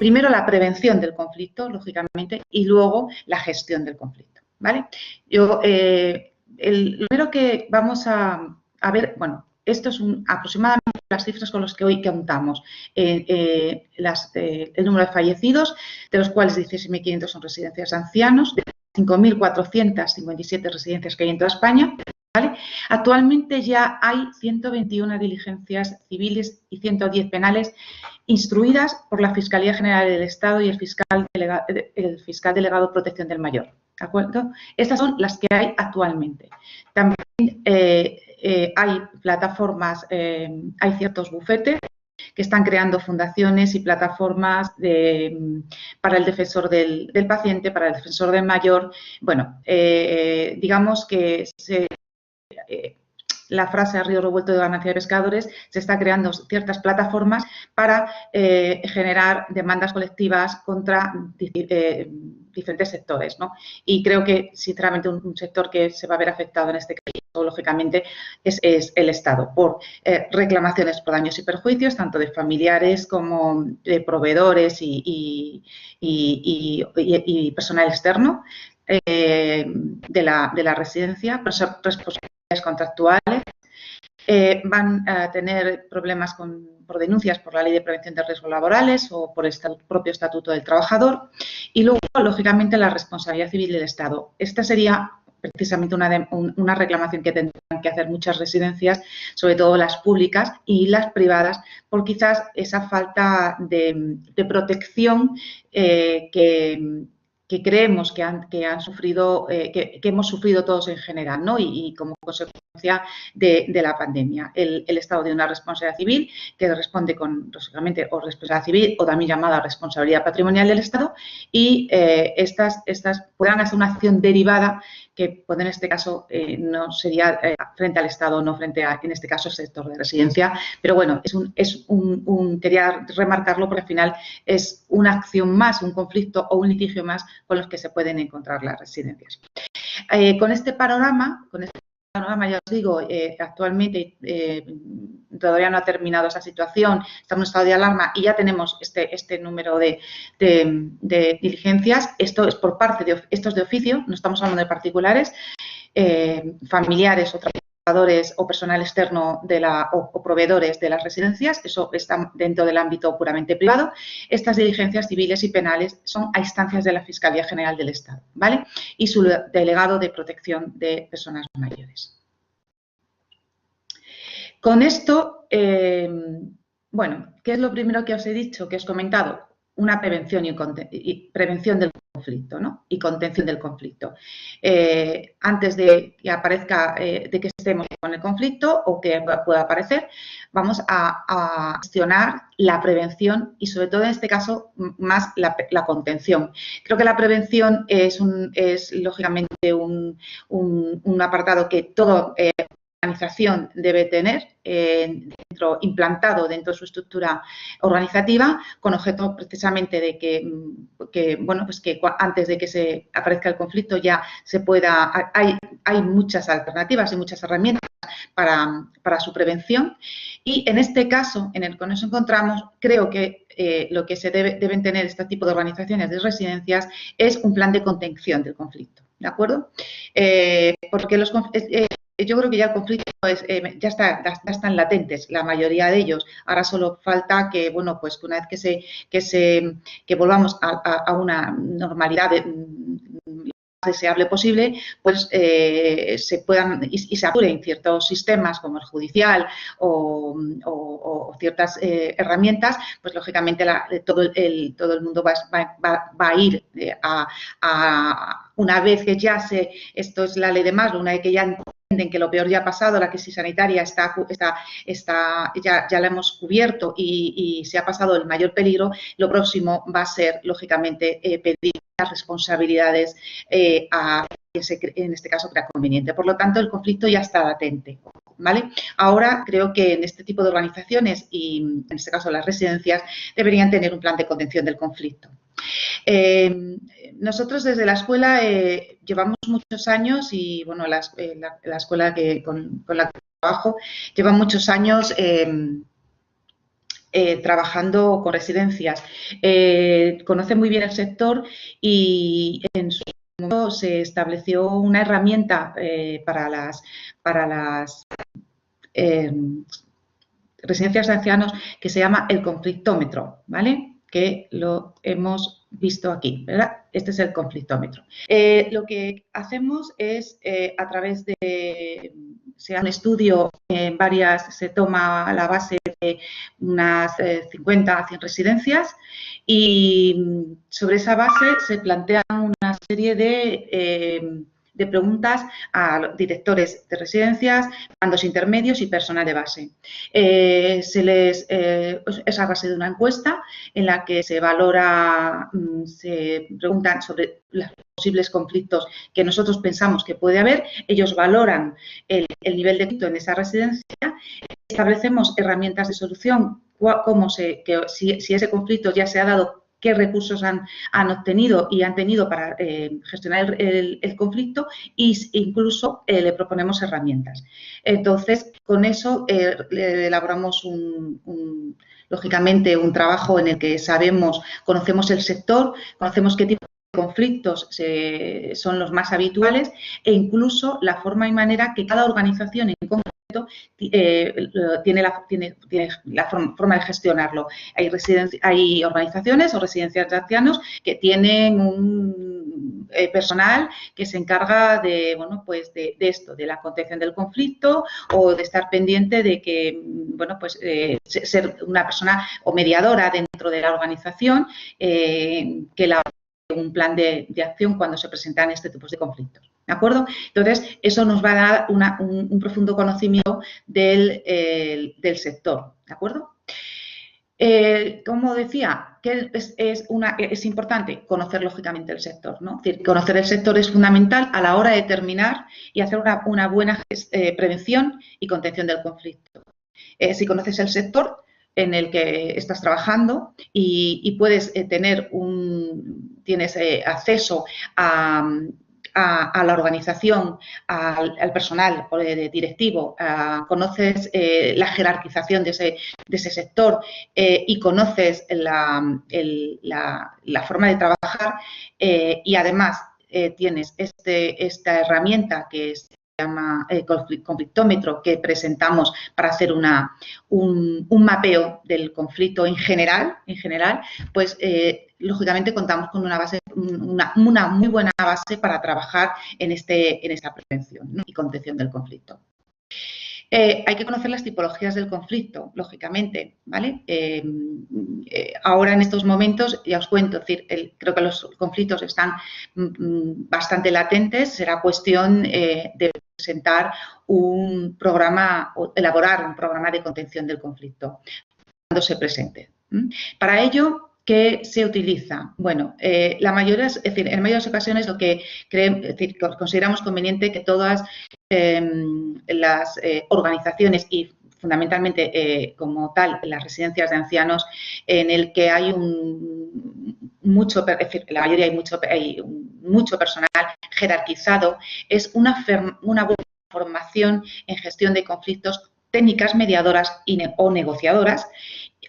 primero la prevención del conflicto, lógicamente, y luego la gestión del conflicto, ¿vale? El primero que vamos a ver, bueno, esto es aproximadamente las cifras con las que hoy contamos. El número de fallecidos, de los cuales 16.500 son residencias de ancianos, de 5.457 residencias que hay en toda España, ¿vale? Actualmente ya hay 121 diligencias civiles y 110 penales instruidas por la Fiscalía General del Estado y el fiscal delegado de Protección del Mayor, ¿de acuerdo? Estas son las que hay actualmente. También hay plataformas, hay ciertos bufetes que están creando fundaciones y plataformas para el defensor del paciente, para el defensor del mayor. Bueno, digamos que la frase a río revuelto de ganancia de pescadores, se está creando ciertas plataformas para generar demandas colectivas contra diferentes sectores, ¿no? Y creo que, sinceramente, un sector que se va a ver afectado en este caso, lógicamente, es el Estado, por reclamaciones por daños y perjuicios, tanto de familiares como de proveedores y personal externo de la residencia, responsabilidades contractuales, van a tener problemas por denuncias por la Ley de Prevención de Riesgos Laborales o por el propio Estatuto del Trabajador y luego, lógicamente, la responsabilidad civil del Estado. Esta sería precisamente una reclamación que tendrán que hacer muchas residencias, sobre todo las públicas y las privadas, por quizás esa falta de protección que creemos que han sufrido, que hemos sufrido todos en general, ¿no? Y como consecuencia de la pandemia. El Estado tiene una responsabilidad civil que responde con, lógicamente, o responsabilidad civil o también llamada responsabilidad patrimonial del Estado y estas podrán hacer una acción derivada que en este caso no sería frente al Estado, no frente a, en este caso, el sector de residencia. Pero bueno, quería remarcarlo porque al final es una acción más, un conflicto o un litigio más con los que se pueden encontrar las residencias. Con este panorama, ya os digo, actualmente todavía no ha terminado esa situación, estamos en estado de alarma y ya tenemos este número de diligencias. Esto es por parte de estos de oficio, no estamos hablando de particulares, familiares o trabajadores o personal externo o proveedores de las residencias, eso está dentro del ámbito puramente privado. Estas diligencias civiles y penales son a instancias de la Fiscalía General del Estado, ¿vale? Y su delegado de protección de personas mayores. Con esto, bueno, ¿qué es lo primero que os he dicho, que os he comentado? Una prevención y prevención del conflicto, ¿no? Y contención del conflicto. Antes de que aparezca, de que estemos con el conflicto o que pueda aparecer, vamos a gestionar la prevención y, sobre todo en este caso, más la contención. Creo que la prevención es lógicamente un apartado que todo organización debe tener implantado dentro de su estructura organizativa, con objeto precisamente de que antes de que se aparezca el conflicto ya se pueda, hay muchas alternativas y muchas herramientas para su prevención. Y en este caso, en el que nos encontramos, creo que lo que deben tener este tipo de organizaciones de residencias es un plan de contención del conflicto, ¿de acuerdo? Porque yo creo que ya el conflicto ya están latentes, la mayoría de ellos. Ahora solo falta que, bueno, pues que una vez que volvamos a una normalidad deseable posible, pues se puedan y se apuren ciertos sistemas como el judicial o ciertas herramientas, pues lógicamente todo el mundo va a ir una vez que ya esto es la ley de Maslow, una vez que ya entienden que lo peor ya ha pasado, la crisis sanitaria ya la hemos cubierto y se ha pasado el mayor peligro, lo próximo va a ser, lógicamente, pedir las responsabilidades en este caso crea conveniente. Por lo tanto, el conflicto ya está latente, ¿vale? Ahora creo que en este tipo de organizaciones y en este caso las residencias deberían tener un plan de contención del conflicto. Nosotros desde la escuela llevamos muchos años y, bueno, la escuela con la que trabajo lleva muchos años trabajando con residencias. Conoce muy bien el sector y en su momento se estableció una herramienta para las residencias de ancianos que se llama el conflictómetro, ¿vale? Que lo hemos visto aquí, ¿verdad? Este es el conflictómetro. Lo que hacemos es, a través de un estudio en se toma la base de unas 50 a 100 residencias y sobre esa base se plantean una serie de preguntas a directores de residencias, mandos intermedios y personal de base. Es a base de una encuesta en la que se valora, se preguntan sobre los posibles conflictos que nosotros pensamos que puede haber, ellos valoran el nivel de conflicto en esa residencia, establecemos herramientas de solución, si ese conflicto ya se ha dado, qué recursos han obtenido y han tenido para gestionar el conflicto e incluso le proponemos herramientas. Entonces, con eso elaboramos lógicamente un trabajo en el que conocemos el sector, conocemos qué tipo de conflictos son los más habituales e incluso la forma y manera que cada organización en concreto tiene la forma de gestionarlo. Hay organizaciones o residencias de ancianos que tienen un personal que se encarga de, bueno, pues de esto, de la contención del conflicto o de estar pendiente de que, bueno, pues ser una persona o mediadora dentro de la organización que un plan de acción cuando se presentan este tipo de conflictos. ¿De acuerdo? Entonces, eso nos va a dar un profundo conocimiento del sector. ¿De acuerdo? Como decía, que es importante conocer lógicamente el sector, ¿no? Es decir, conocer el sector es fundamental a la hora de determinar y hacer una buena prevención y contención del conflicto. Si conoces el sector en el que estás trabajando y puedes tienes acceso a la organización, al personal directivo, conoces la jerarquización de ese sector y conoces la forma de trabajar y además tienes esta herramienta que se llama conflictómetro que presentamos para hacer un mapeo del conflicto en general, pues lógicamente contamos con una muy buena base para trabajar en esta prevención, ¿no? Y contención del conflicto. Hay que conocer las tipologías del conflicto, lógicamente, ¿vale? Ahora en estos momentos, ya os cuento, es decir, creo que los conflictos están bastante latentes, será cuestión de presentar un programa o elaborar un programa de contención del conflicto cuando se presente. Para ello, ¿qué se utiliza? Bueno, en la mayoría de ocasiones lo que consideramos conveniente que todas las organizaciones y fundamentalmente como tal las residencias de ancianos en el que hay la mayoría hay mucho personal jerarquizado, es una buena formación en gestión de conflictos, técnicas mediadoras o negociadoras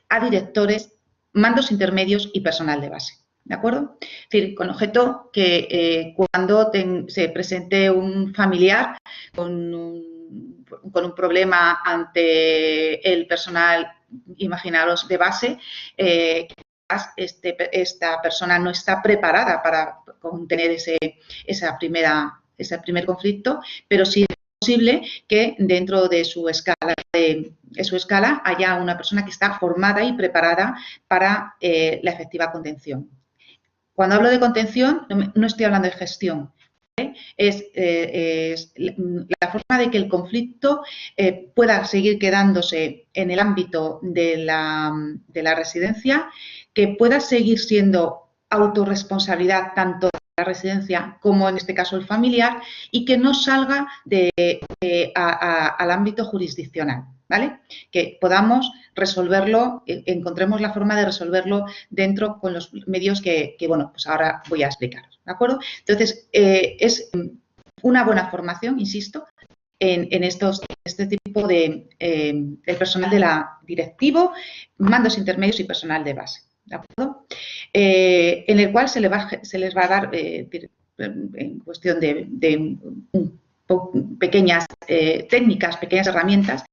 a directores, mandos intermedios y personal de base. ¿De acuerdo? Es decir, con objeto que cuando se presente un familiar con un problema ante el personal, imaginaros, de base, esta persona no está preparada para contener ese primer conflicto, pero sí es posible que dentro de su escala haya una persona que está formada y preparada para la efectiva contención. Cuando hablo de contención, no estoy hablando de gestión. Es la forma de que el conflicto pueda seguir quedándose en el ámbito de la residencia, que pueda seguir siendo autorresponsabilidad tanto de la residencia como en este caso el familiar y que no salga al ámbito jurisdiccional, ¿vale? Que podamos resolverlo, encontremos la forma de resolverlo dentro con los medios que bueno, pues ahora voy a explicaros, ¿de acuerdo? Entonces, es una buena formación, insisto, este tipo de el personal de la directivo, mandos intermedios y personal de base, ¿de acuerdo? En el cual se les va a dar, en cuestión de pequeñas técnicas, pequeñas herramientas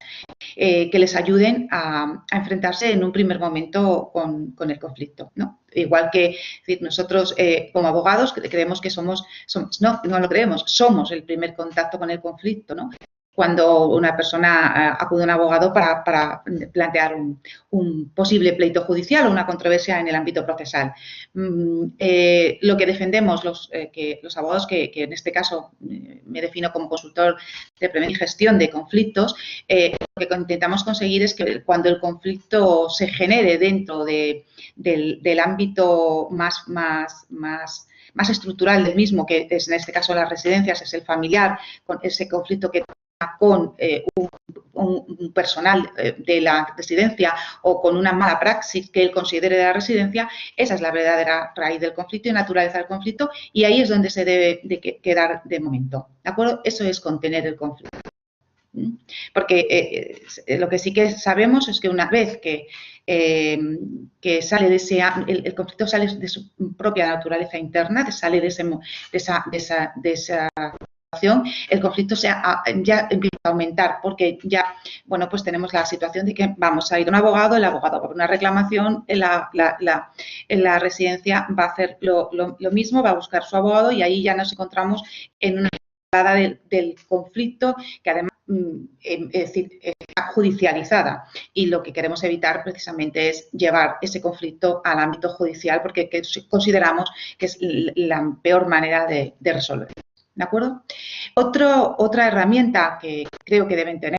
que les ayuden a enfrentarse en un primer momento con el conflicto, ¿no? Igual que, es decir, nosotros como abogados creemos que somos no lo creemos, somos el primer contacto con el conflicto, ¿no? Cuando una persona acude a un abogado para plantear un posible pleito judicial o una controversia en el ámbito procesal. Lo que defendemos los abogados, que en este caso me defino como consultor de prevención y gestión de conflictos, lo que intentamos conseguir es que cuando el conflicto se genere dentro del ámbito más estructural del mismo, que es en este caso las residencias, es el familiar, con ese conflicto que con un personal de la residencia o con una mala praxis que él considere de la residencia, esa es la verdadera raíz del conflicto y naturaleza del conflicto, y ahí es donde se debe de quedar de momento, ¿de acuerdo? Eso es contener el conflicto. Porque lo que sí que sabemos es que una vez que sale de el conflicto sale de su propia naturaleza interna, sale de esa el conflicto ya empieza a aumentar, porque ya, bueno, pues tenemos la situación de que vamos a ir a un abogado, el abogado por una reclamación, en la residencia va a hacer lo mismo, va a buscar su abogado y ahí ya nos encontramos en una escalada del conflicto que además es decir, está judicializada, y lo que queremos evitar precisamente es llevar ese conflicto al ámbito judicial, porque consideramos que es la peor manera de resolver. ¿De acuerdo? Otra herramienta que creo que deben tener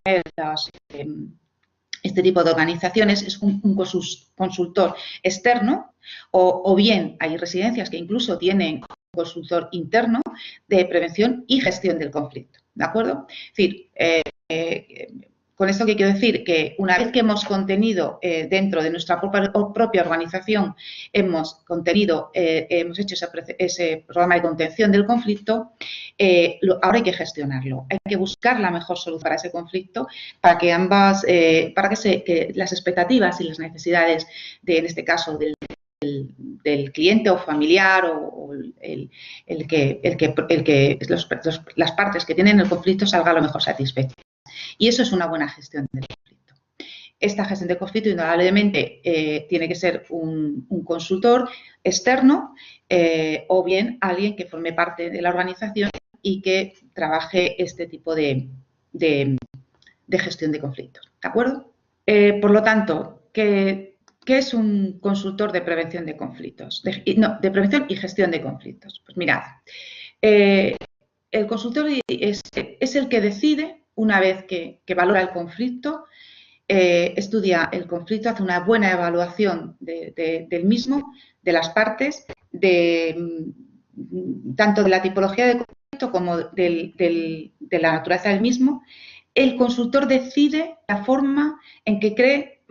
este tipo de organizaciones es un consultor externo, o bien hay residencias que incluso tienen un consultor interno de prevención y gestión del conflicto. ¿De acuerdo? Es decir, con esto que quiero decir, que una vez que hemos contenido dentro de nuestra propia organización, hemos hecho ese programa de contención del conflicto, ahora hay que gestionarlo, hay que buscar la mejor solución para ese conflicto, para que que las expectativas y las necesidades en este caso, del cliente o familiar o las partes que tienen el conflicto salga a lo mejor satisfechas. Y eso es una buena gestión del conflicto. Esta gestión del conflicto, indudablemente, tiene que ser un consultor externo o bien alguien que forme parte de la organización y que trabaje este tipo de gestión de conflictos. ¿De acuerdo? Por lo tanto, ¿qué es un consultor de prevención de conflictos? De prevención y gestión de conflictos. Pues mirad, el consultor es el que decide, una vez que valora el conflicto, estudia el conflicto, hace una buena evaluación del mismo, de las partes, tanto de la tipología de conflicto como de la naturaleza del mismo. El consultor decide la forma en que cree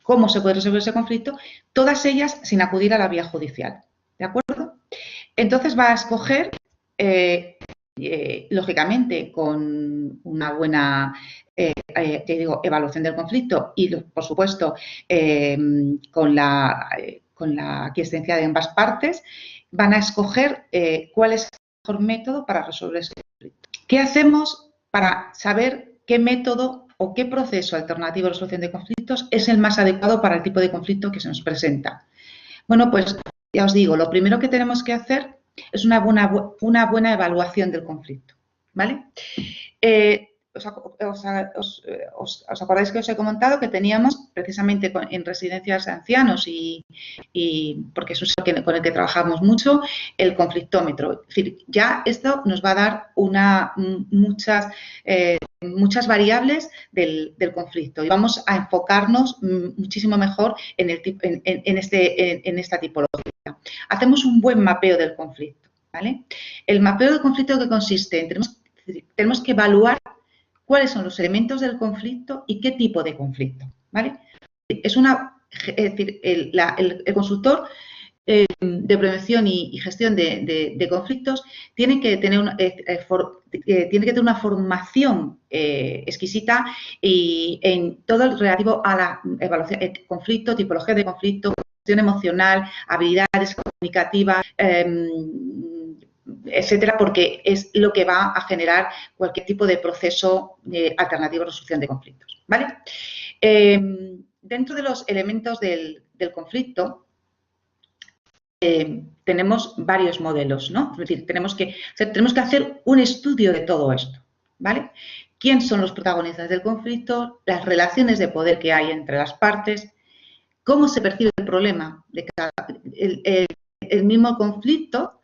cómo se puede resolver ese conflicto, todas ellas sin acudir a la vía judicial. ¿De acuerdo? Entonces va a escoger, lógicamente, con una buena evaluación del conflicto y, por supuesto, con la aquiescencia de ambas partes, van a escoger cuál es el mejor método para resolver ese conflicto. ¿Qué hacemos para saber qué método o qué proceso alternativo de resolución de conflictos es el más adecuado para el tipo de conflicto que se nos presenta? Bueno, pues ya os digo, lo primero que tenemos que hacer es una buena evaluación del conflicto, ¿vale? ¿Os acordáis que os he comentado que teníamos precisamente en residencias de ancianos y porque eso es con el que trabajamos mucho, el conflictómetro? Es decir, ya esto nos va a dar muchas variables del conflicto y vamos a enfocarnos muchísimo mejor en esta tipología. Hacemos un buen mapeo del conflicto, ¿vale? El mapeo del conflicto, ¿qué consiste en? Tenemos que evaluar cuáles son los elementos del conflicto y qué tipo de conflicto, ¿vale? Es decir, el consultor de prevención y gestión de conflictos tiene que tener una formación exquisita y en todo lo relativo a la evaluación de conflicto, tipología de conflicto, gestión emocional, habilidades comunicativas, etcétera, porque es lo que va a generar cualquier tipo de proceso alternativo a resolución de conflictos, ¿vale? Dentro de los elementos del conflicto, tenemos varios modelos, ¿no? Es decir, tenemos que hacer un estudio de todo esto, ¿vale? ¿Quién son los protagonistas del conflicto? Las relaciones de poder que hay entre las partes, cómo se percibe el problema de cada el mismo conflicto,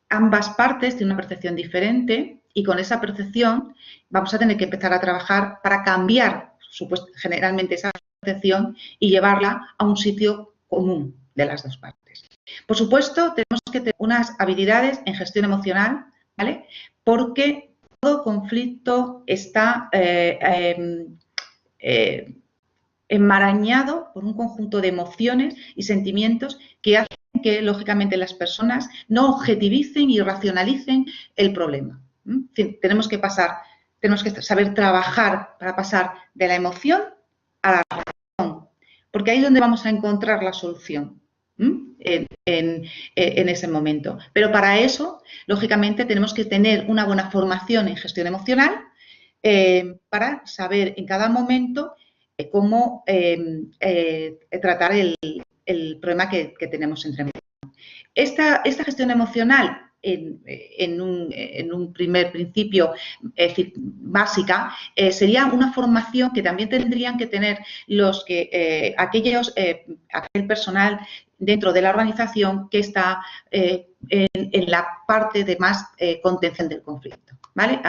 ambas partes tienen una percepción diferente y con esa percepción vamos a tener que empezar a trabajar para cambiar generalmente esa percepción y llevarla a un sitio común de las dos partes. Por supuesto, tenemos que tener unas habilidades en gestión emocional, ¿vale? Porque todo conflicto está enmarañado por un conjunto de emociones y sentimientos que hacen que, lógicamente, las personas no objetivicen y racionalicen el problema. En fin, tenemos que saber trabajar para pasar de la emoción a la razón, porque ahí es donde vamos a encontrar la solución en ese momento. Pero para eso, lógicamente, tenemos que tener una buena formación en gestión emocional para saber en cada momento cómo tratar el problema que tenemos entre medio. Esta gestión emocional, en un primer principio, es decir, básica, sería una formación que también tendrían que tener aquel personal dentro de la organización que está en la parte de más contención del conflicto, ¿vale?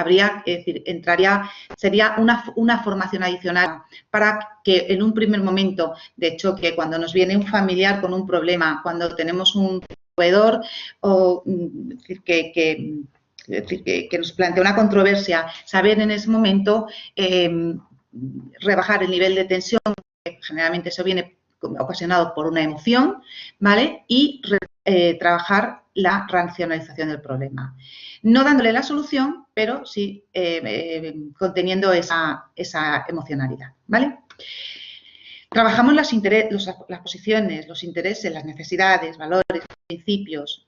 Sería una formación adicional para que en un primer momento de choque, cuando nos viene un familiar con un problema, cuando tenemos un proveedor o que nos plantea una controversia, saber en ese momento rebajar el nivel de tensión, que generalmente eso viene ocasionado por una emoción, ¿vale? Y trabajar la racionalización del problema. No dándole la solución, pero sí conteniendo esa emocionalidad, ¿vale? Trabajamos las posiciones, los intereses, las necesidades, valores, principios,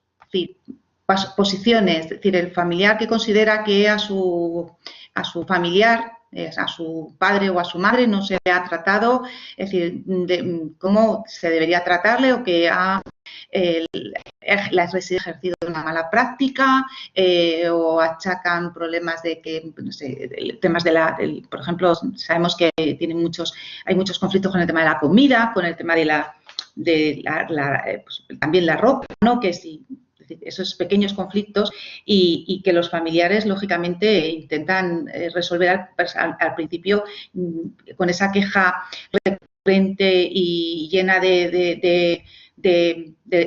posiciones, es decir, el familiar que considera que a su familiar, a su padre o a su madre no se le ha tratado, es decir, cómo se debería tratarle o que la ha ejercido una mala práctica o achacan problemas de que, no sé, temas por ejemplo, sabemos que hay muchos conflictos con el tema de la comida, con el tema pues, también la ropa, ¿no? Que si esos pequeños conflictos y que los familiares, lógicamente, intentan resolver al principio con esa queja recurrente y llena de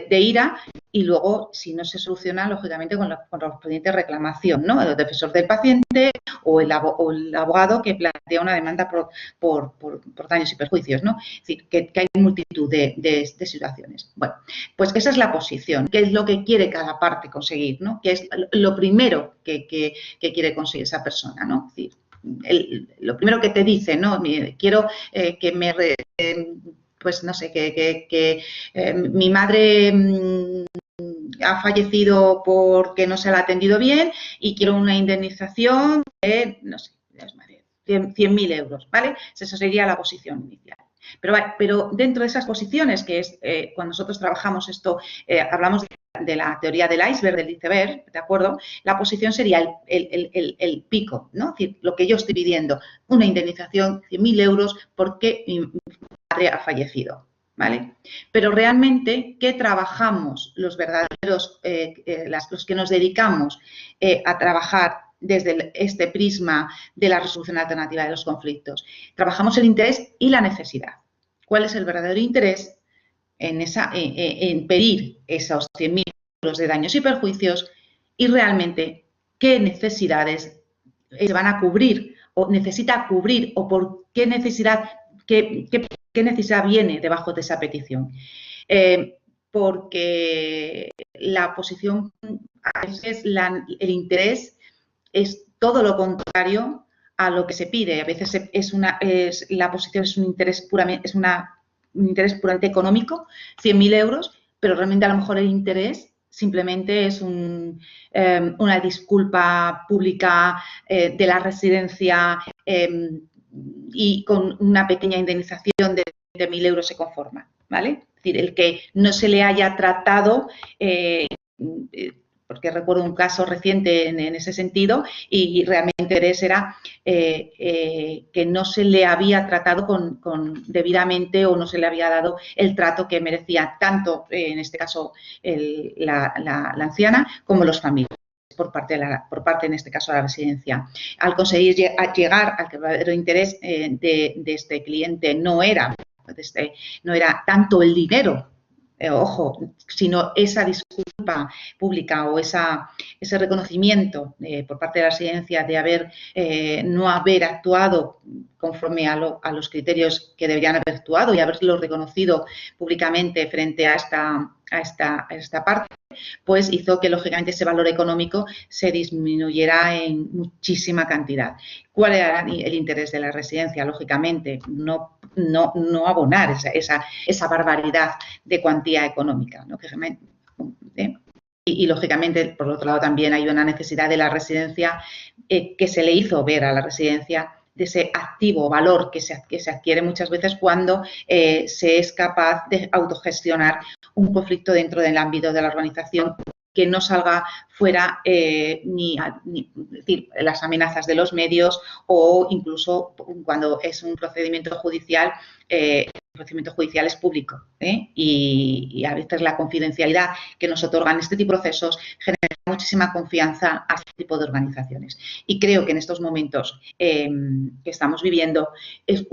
ira, y luego, si no se soluciona, lógicamente, con la correspondiente reclamación, ¿no? El defensor del paciente o el abogado que plantea una demanda por daños y perjuicios, ¿no? Es decir, que hay multitud de situaciones. Bueno, pues esa es la posición, que es lo que quiere cada parte conseguir, ¿no? Que es lo primero que quiere conseguir esa persona, ¿no? Es decir, lo primero que te dice, ¿no? Quiero que me... pues no sé, que mi madre ha fallecido porque no se la ha atendido bien y quiero una indemnización de, no sé, 100.000 euros, ¿vale? Esa sería la posición inicial. Pero dentro de esas posiciones, que es cuando nosotros trabajamos esto, hablamos de la teoría del iceberg, del iceberg, ¿de acuerdo? La posición sería el pico, ¿no? Es decir, lo que yo estoy pidiendo, una indemnización, 100.000 euros, porque mi madre ha fallecido, ¿vale? Pero realmente, ¿qué trabajamos los verdaderos, los que nos dedicamos a trabajar desde este prisma de la resolución alternativa de los conflictos? Trabajamos el interés y la necesidad. ¿Cuál es el verdadero interés en pedir esos 100.000 euros de daños y perjuicios y realmente qué necesidades se van a cubrir o necesita cubrir o por qué necesidad, qué necesidad viene debajo de esa petición? porque la posición, a veces el interés es todo lo contrario a lo que se pide. A veces la posición es un interés puramente, un interés puramente económico, 100.000 euros, pero realmente a lo mejor el interés simplemente es una disculpa pública de la residencia y con una pequeña indemnización de 20.000 euros se conforma, ¿vale? Es decir, el que no se le haya tratado, porque recuerdo un caso reciente en ese sentido y realmente el interés era que no se le había tratado debidamente o no se le había dado el trato que merecía tanto, en este caso, la anciana como los familiares. Por parte, en este caso, de la residencia. Al conseguir llegar al verdadero interés de este cliente no era tanto el dinero, ojo, sino esa disculpa pública o ese reconocimiento por parte de la residencia de no haber actuado conforme a los criterios que deberían haber actuado y haberlo reconocido públicamente frente a esta parte, pues hizo que, lógicamente, ese valor económico se disminuyera en muchísima cantidad. ¿Cuál era el interés de la residencia? Lógicamente, no abonar esa barbaridad de cuantía económica, ¿no? Y, lógicamente, por otro lado, también hay una necesidad de la residencia que se le hizo ver a la residencia de ese activo valor que se adquiere muchas veces cuando se es capaz de autogestionar un conflicto dentro del ámbito de la organización que no salga fuera ni decir, las amenazas de los medios o incluso cuando es un procedimiento judicial, el procedimiento judicial es público y a veces la confidencialidad que nos otorgan este tipo de procesos genera muchísima confianza a este tipo de organizaciones. Y creo que en estos momentos que estamos viviendo es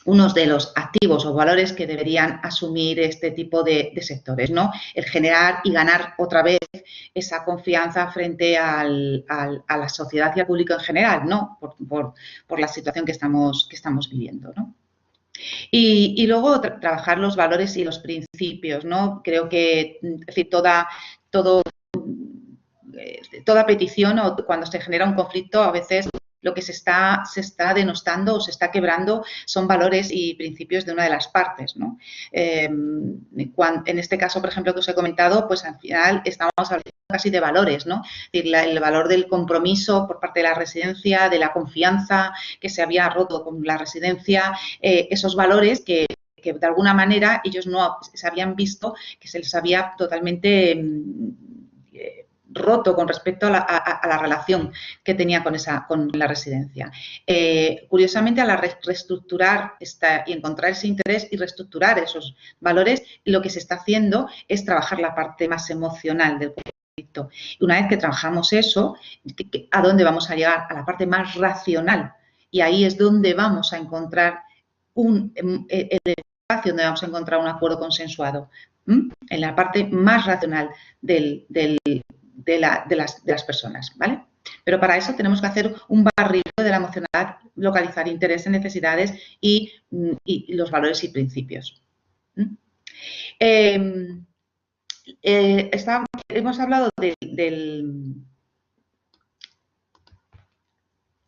uno de los activos o valores que deberían asumir este tipo de sectores, ¿no? El generar y ganar otra vez esa confianza frente a la sociedad y al público en general, ¿no? Por la situación que estamos viviendo, ¿no? Y luego trabajar los valores y los principios, ¿no? Creo que, es decir, toda petición o cuando se genera un conflicto, a veces lo que se está denostando o se está quebrando son valores y principios de una de las partes, ¿no? En este caso, por ejemplo, que os he comentado, pues al final estamos hablando casi de valores, ¿no? Es decir, el valor del compromiso por parte de la residencia, de la confianza que se había roto con la residencia, esos valores que de alguna manera ellos no se habían visto, que se les había totalmente roto con respecto a la relación que tenía con la residencia. Curiosamente, a la reestructurar y encontrar ese interés y reestructurar esos valores, lo que se está haciendo es trabajar la parte más emocional del conflicto. Y una vez que trabajamos eso, ¿a dónde vamos a llegar? A la parte más racional. Y ahí es donde vamos a encontrar el espacio donde vamos a encontrar un acuerdo consensuado, en la parte más racional de las personas, ¿vale? Pero para eso tenemos que hacer un barrido de la emocionalidad, localizar intereses, necesidades y los valores y principios. Hemos hablado de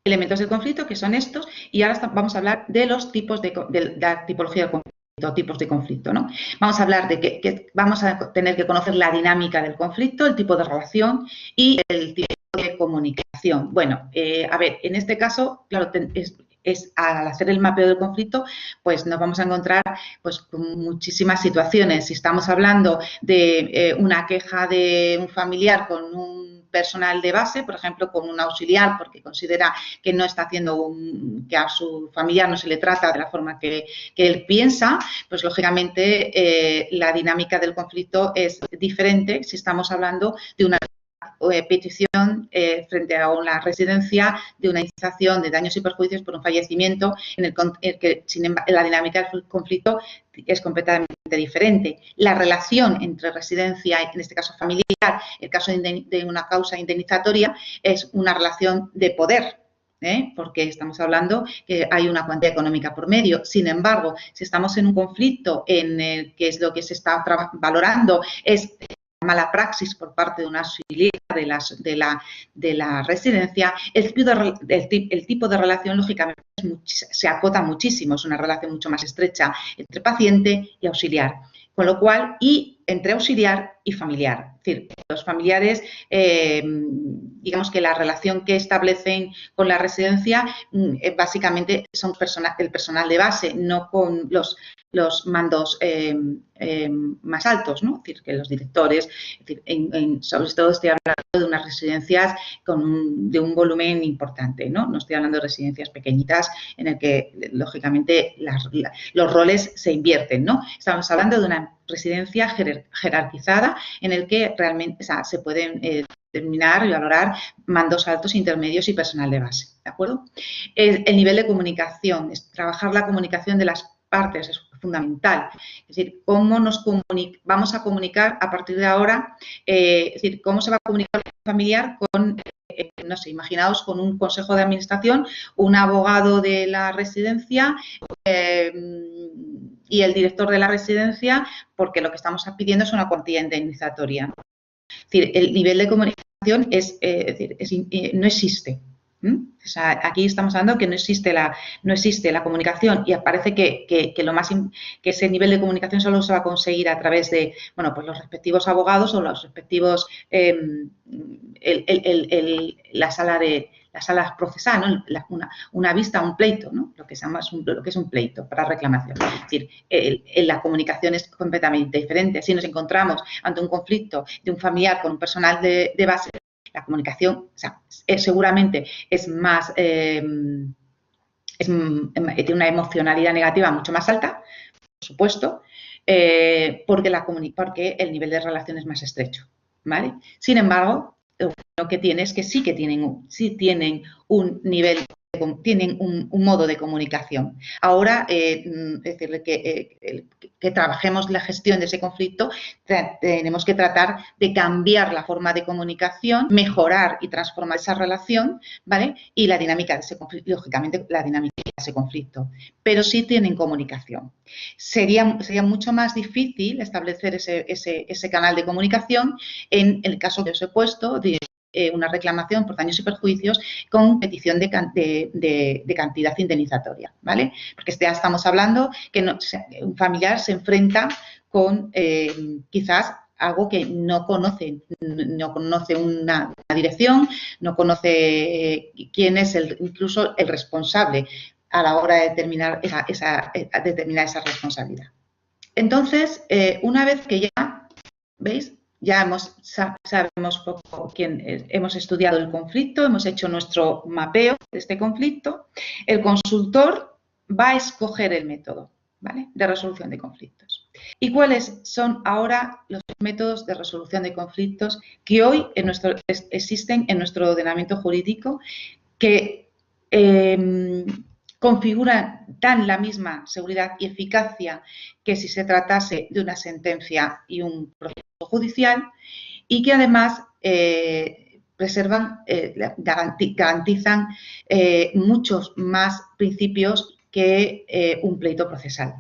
elementos del conflicto, que son estos, y ahora vamos a hablar de los tipos de la tipología del conflicto. Tipos de conflicto, ¿no? Vamos a hablar de que vamos a tener que conocer la dinámica del conflicto, el tipo de relación y el tipo de comunicación. Bueno, a ver, en este caso, claro, al hacer el mapeo del conflicto, pues nos vamos a encontrar pues con muchísimas situaciones. Si estamos hablando de una queja de un familiar con un personal de base, por ejemplo, con un auxiliar porque considera que no está haciendo que a su familiar no se le trata de la forma que él piensa, pues lógicamente la dinámica del conflicto es diferente si estamos hablando de una petición frente a una residencia de una indemnización de daños y perjuicios por un fallecimiento en el que, sin embargo, la dinámica del conflicto es completamente diferente. La relación entre residencia, en este caso familiar, el caso de una causa indemnizatoria, es una relación de poder. porque estamos hablando que hay una cuantía económica por medio. Sin embargo, si estamos en un conflicto en el que es lo que se está valorando es mala praxis por parte de una auxiliar de la residencia, el tipo de relación, lógicamente, se acota muchísimo. Es una relación mucho más estrecha entre paciente y auxiliar. Con lo cual, y entre auxiliar y familiar. Es decir, los familiares, digamos que la relación que establecen con la residencia básicamente son el personal de base, no con los mandos más altos, ¿no? Es decir, que los directores, es decir, sobre todo estoy hablando de unas residencias de un volumen importante, ¿no? No estoy hablando de residencias pequeñitas en el que, lógicamente, los roles se invierten, ¿no? Estamos hablando de una residencia jerarquizada en el que realmente se pueden determinar y valorar mandos altos, intermedios y personal de base, ¿de acuerdo? El nivel de comunicación, trabajar la comunicación de las partes es fundamental. Es decir, cómo nos vamos a comunicar a partir de ahora, es decir, cómo se va a comunicar el familiar con, no sé, imaginaos con un consejo de administración, un abogado de la residencia y el director de la residencia, porque lo que estamos pidiendo es una cuantía indemnizatoria. Es decir, el nivel de comunicación no existe. O sea, aquí estamos hablando que no existe la comunicación y parece que ese nivel de comunicación solo se va a conseguir a través de, bueno, pues los respectivos abogados o los respectivos la sala procesal, ¿no? Una vista, un pleito, ¿no? Lo que es un pleito para reclamación. Es decir, la comunicación es completamente diferente. Si nos encontramos ante un conflicto de un familiar con un personal de base, la comunicación, o sea, seguramente es más, tiene una emocionalidad negativa mucho más alta, por supuesto, porque el nivel de relación es más estrecho, ¿vale? Sin embargo, lo que tiene es que sí tienen un nivel, tienen un modo de comunicación. Ahora, es decir, que trabajemos la gestión de ese conflicto, tenemos que tratar de cambiar la forma de comunicación, mejorar y transformar esa relación, ¿vale? Y la dinámica de ese conflicto, lógicamente, la dinámica de ese conflicto. Pero sí tienen comunicación. Sería mucho más difícil establecer ese canal de comunicación en el caso que os he puesto de una reclamación por daños y perjuicios con petición de cantidad indemnizatoria, ¿vale? Porque ya estamos hablando que un familiar se enfrenta con quizás algo que no conoce una dirección, no conoce quién es incluso el responsable a la hora de determinar esa responsabilidad. Entonces, una vez que ya, ¿veis? Ya sabemos poco hemos estudiado el conflicto, hemos hecho nuestro mapeo de este conflicto. El consultor va a escoger el método, ¿vale?, de resolución de conflictos. ¿Y cuáles son ahora los métodos de resolución de conflictos que hoy existen en nuestro ordenamiento jurídico, que dan la misma seguridad y eficacia que si se tratase de una sentencia y un proceso judicial, y que además garantizan muchos más principios que un pleito procesal?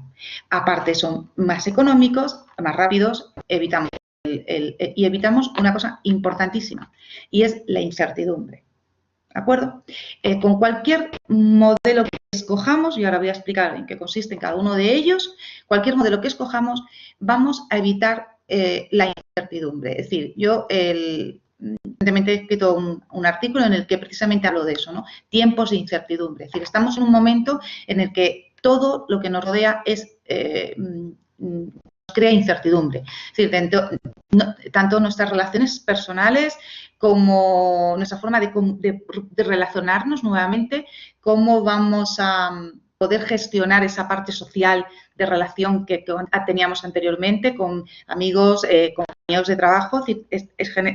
Aparte, son más económicos, más rápidos, y evitamos una cosa importantísima, y es la incertidumbre. ¿De acuerdo? Con cualquier modelo que escojamos, y ahora voy a explicar en qué consiste en cada uno de ellos, cualquier modelo que escojamos, vamos a evitar la incertidumbre. Es decir, yo recientemente he escrito un artículo en el que precisamente hablo de eso, ¿no? Tiempos de incertidumbre. Es decir, estamos en un momento en el que todo lo que nos rodea nos crea incertidumbre. Es decir, tanto nuestras relaciones personales como nuestra forma de relacionarnos nuevamente, cómo vamos a poder gestionar esa parte social de relación que teníamos anteriormente con amigos, compañeros de trabajo.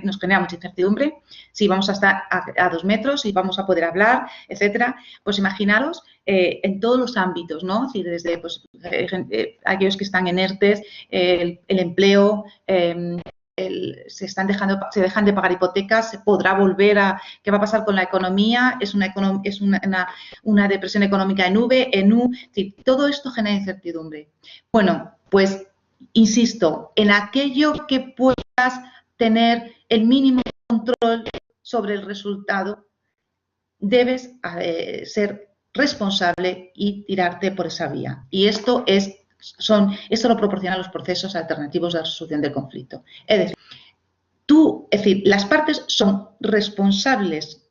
Nos genera mucha incertidumbre si vamos a estar a 2 metros, si vamos a poder hablar, etcétera. Pues imaginaros en todos los ámbitos, ¿no? Es decir, desde pues, aquellos que están en ERTES, el empleo, se dejan de pagar hipotecas, se podrá volver a, ¿qué va a pasar con la economía? Es una depresión económica en V, en U, es decir, todo esto genera incertidumbre. Bueno, pues insisto, en aquello que puedas tener el mínimo control sobre el resultado, debes ser responsable y tirarte por esa vía. Y esto lo proporcionan los procesos alternativos de resolución del conflicto. Es decir, las partes son responsables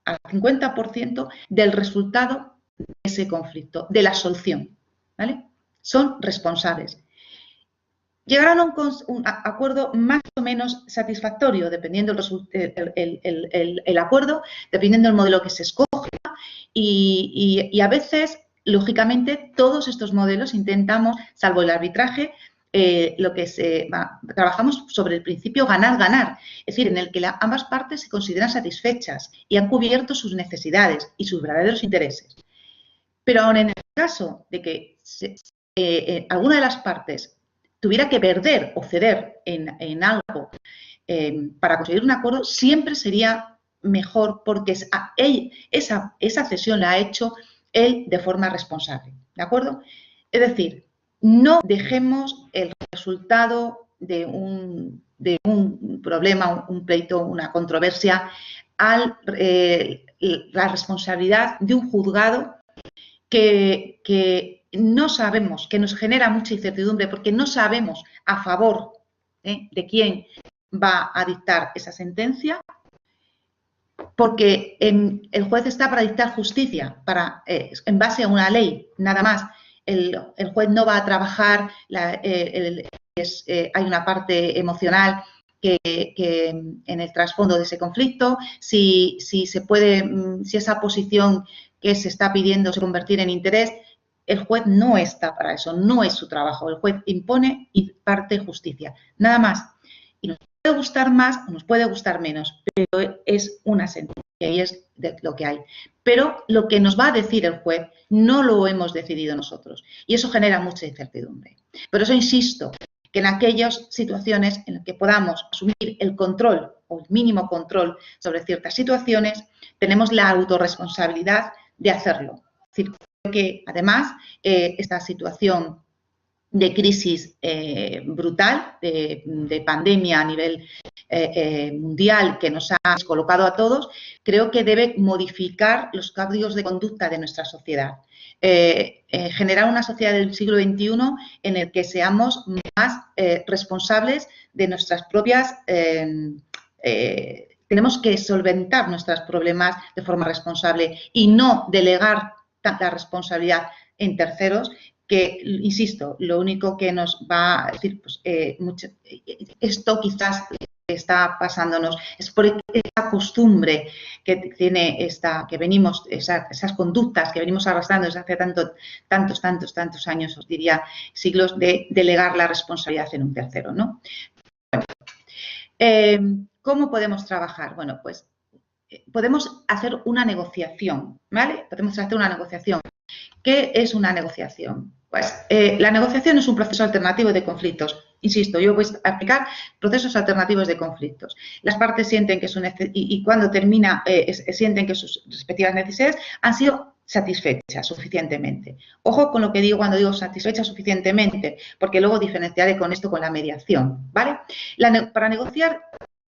al 50% del resultado de ese conflicto, de la solución, ¿vale? Son responsables. Llegarán a un acuerdo más o menos satisfactorio, dependiendo el acuerdo, dependiendo del modelo que se escoja, y a veces, lógicamente, todos estos modelos intentamos, salvo el arbitraje, trabajamos sobre el principio ganar-ganar, es decir, en el que ambas partes se consideran satisfechas y han cubierto sus necesidades y sus verdaderos intereses. Pero aun en el caso de que alguna de las partes tuviera que perder o ceder en algo para conseguir un acuerdo, siempre sería mejor porque esa cesión la ha hecho él de forma responsable, ¿de acuerdo? Es decir, no dejemos el resultado de un problema, un pleito, una controversia, a la responsabilidad de un juzgado que no sabemos, que nos genera mucha incertidumbre porque no sabemos a favor de quién va a dictar esa sentencia, porque el juez está para dictar justicia, en base a una ley, nada más. El juez no va a trabajar, hay una parte emocional que en el trasfondo de ese conflicto, si esa posición que se está pidiendo se convertir en interés. El juez no está para eso, no es su trabajo. El juez impone y parte justicia, nada más. Y nos puede gustar más o nos puede gustar menos, pero es una sentencia y es lo que hay. Pero lo que nos va a decir el juez no lo hemos decidido nosotros y eso genera mucha incertidumbre. Por eso insisto que en aquellas situaciones en las que podamos asumir el control o el mínimo control sobre ciertas situaciones, tenemos la autorresponsabilidad de hacerlo. Es decir, que además esta situación de crisis brutal, de pandemia a nivel mundial que nos ha descolocado a todos, creo que debe modificar los códigos de conducta de nuestra sociedad. Generar una sociedad del siglo XXI en el que seamos más responsables de nuestras propias tenemos que solventar nuestros problemas de forma responsable y no delegar la responsabilidad en terceros, que, insisto, lo único que nos va a decir, pues, esto quizás está pasándonos, es por esa costumbre que tiene esas conductas que venimos arrastrando desde hace tantos años, os diría, siglos, de delegar la responsabilidad en un tercero, ¿no? Bueno, ¿cómo podemos trabajar? Bueno, pues podemos hacer una negociación, ¿vale? Podemos hacer una negociación. ¿Qué es una negociación? Pues la negociación es un proceso alternativo de conflictos. Insisto, yo voy a aplicar procesos alternativos de conflictos. Las partes sienten que cuando termina, sienten que sus respectivas necesidades han sido satisfechas suficientemente. Ojo con lo que digo cuando digo satisfechas suficientemente, porque luego diferenciaré con esto con la mediación, ¿vale? Para negociar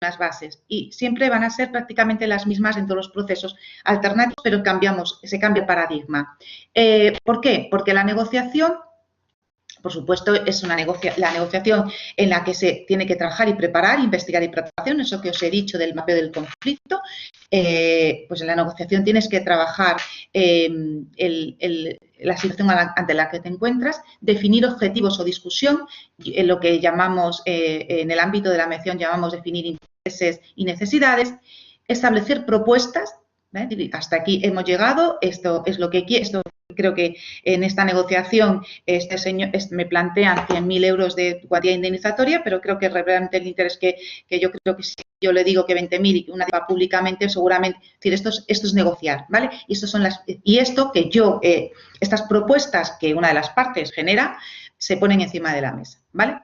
las bases y siempre van a ser prácticamente las mismas en todos los procesos alternativos, pero se cambia el paradigma. ¿Por qué? Porque la negociación, por supuesto, es la negociación en la que se tiene que trabajar y preparar, investigar y preparación, eso que os he dicho del mapeo del conflicto, pues en la negociación tienes que trabajar la situación ante la que te encuentras, definir objetivos o discusión, lo que llamamos, en el ámbito de la mediación llamamos definir intereses y necesidades, establecer propuestas, ¿vale? Hasta aquí hemos llegado, esto es lo que quiero, creo que en esta negociación me plantean 100.000 euros de cuantía indemnizatoria, pero creo que realmente el interés que yo creo que si yo le digo que 20.000 y que una diga públicamente, seguramente, es decir, esto es negociar, ¿vale? Y estas propuestas que una de las partes genera, se ponen encima de la mesa, ¿vale?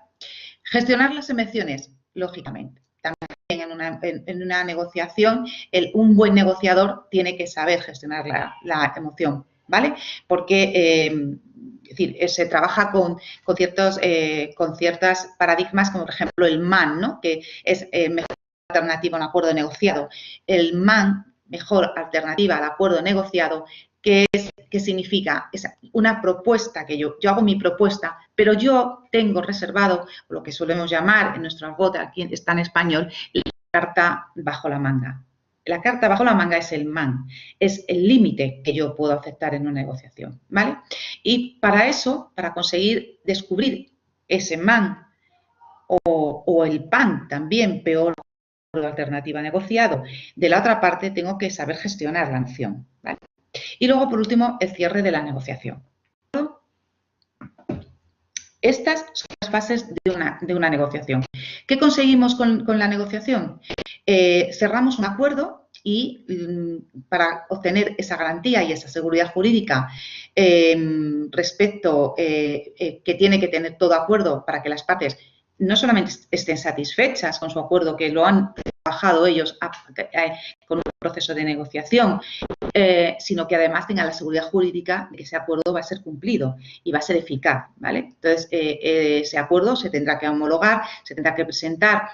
Gestionar las emociones. lógicamente. También en una negociación, un buen negociador tiene que saber gestionar la emoción, ¿vale? Porque es decir, se trabaja con ciertas paradigmas, como por ejemplo el MAN, ¿no? Que es mejor alternativa a un acuerdo negociado. El MAN, mejor alternativa al acuerdo negociado, ¿qué significa? Es una propuesta que yo hago mi propuesta, pero yo tengo reservado lo que solemos llamar en nuestro argot, aquí está en español, la carta bajo la manga. La carta bajo la manga es el MAN, es el límite que yo puedo aceptar en una negociación, ¿vale? Y para eso, para conseguir descubrir ese MAN o el PAN también, peor alternativa negociado, de la otra parte tengo que saber gestionar la emoción, ¿vale? Y luego, por último, el cierre de la negociación. Estas son las fases de una negociación. ¿Qué conseguimos con la negociación? Cerramos un acuerdo y para obtener esa garantía y esa seguridad jurídica respecto que tiene que tener todo acuerdo para que las partes no solamente estén satisfechas con su acuerdo, que lo han trabajado ellos con un proceso de negociación, sino que además tengan la seguridad jurídica de que ese acuerdo va a ser cumplido y va a ser eficaz, ¿vale? Entonces, ese acuerdo se tendrá que homologar, se tendrá que presentar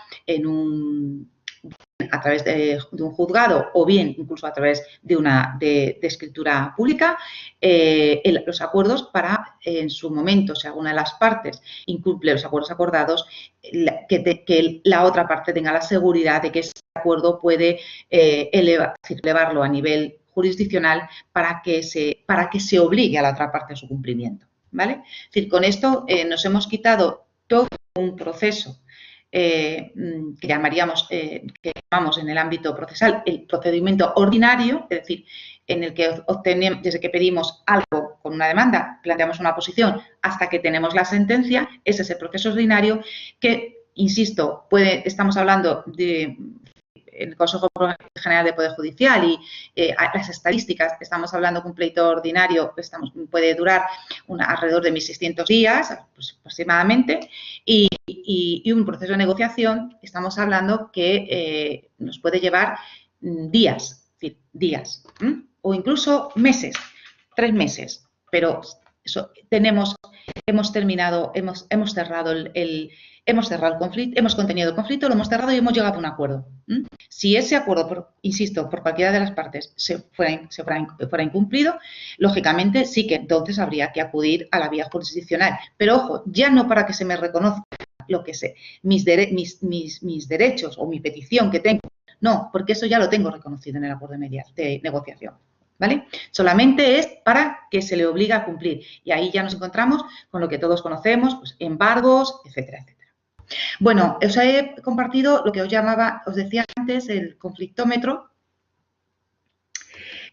a través de un juzgado o bien incluso a través de escritura pública, los acuerdos para, en su momento, si alguna de las partes incumple los acuerdos acordados, que la otra parte tenga la seguridad de que ese acuerdo puede elevarlo a nivel jurisdiccional para que se obligue a la otra parte a su cumplimiento, ¿vale? Es decir, con esto nos hemos quitado todo un proceso que llamamos en el ámbito procesal el procedimiento ordinario, es decir, en el que obtenemos, desde que pedimos algo con una demanda, planteamos una posición hasta que tenemos la sentencia, ese es el proceso ordinario que, insisto, estamos hablando de el Consejo General de Poder Judicial y las estadísticas, estamos hablando que un pleito ordinario puede durar alrededor de 1.600 días pues, aproximadamente y un proceso de negociación, estamos hablando que nos puede llevar días, es decir, días o incluso meses, 3 meses, pero hemos cerrado el conflicto, hemos contenido el conflicto, lo hemos cerrado y hemos llegado a un acuerdo. Si ese acuerdo, insisto, por cualquiera de las partes fuera incumplido, lógicamente sí que entonces habría que acudir a la vía jurisdiccional. Pero ojo, ya no para que se me reconozca mis derechos o mi petición que tengo, no, porque eso ya lo tengo reconocido en el acuerdo de negociación. ¿Vale? Solamente es para que se le obligue a cumplir. Y ahí ya nos encontramos con lo que todos conocemos, pues embargos, etcétera, etcétera. Bueno, os he compartido lo que os decía antes, el conflictómetro.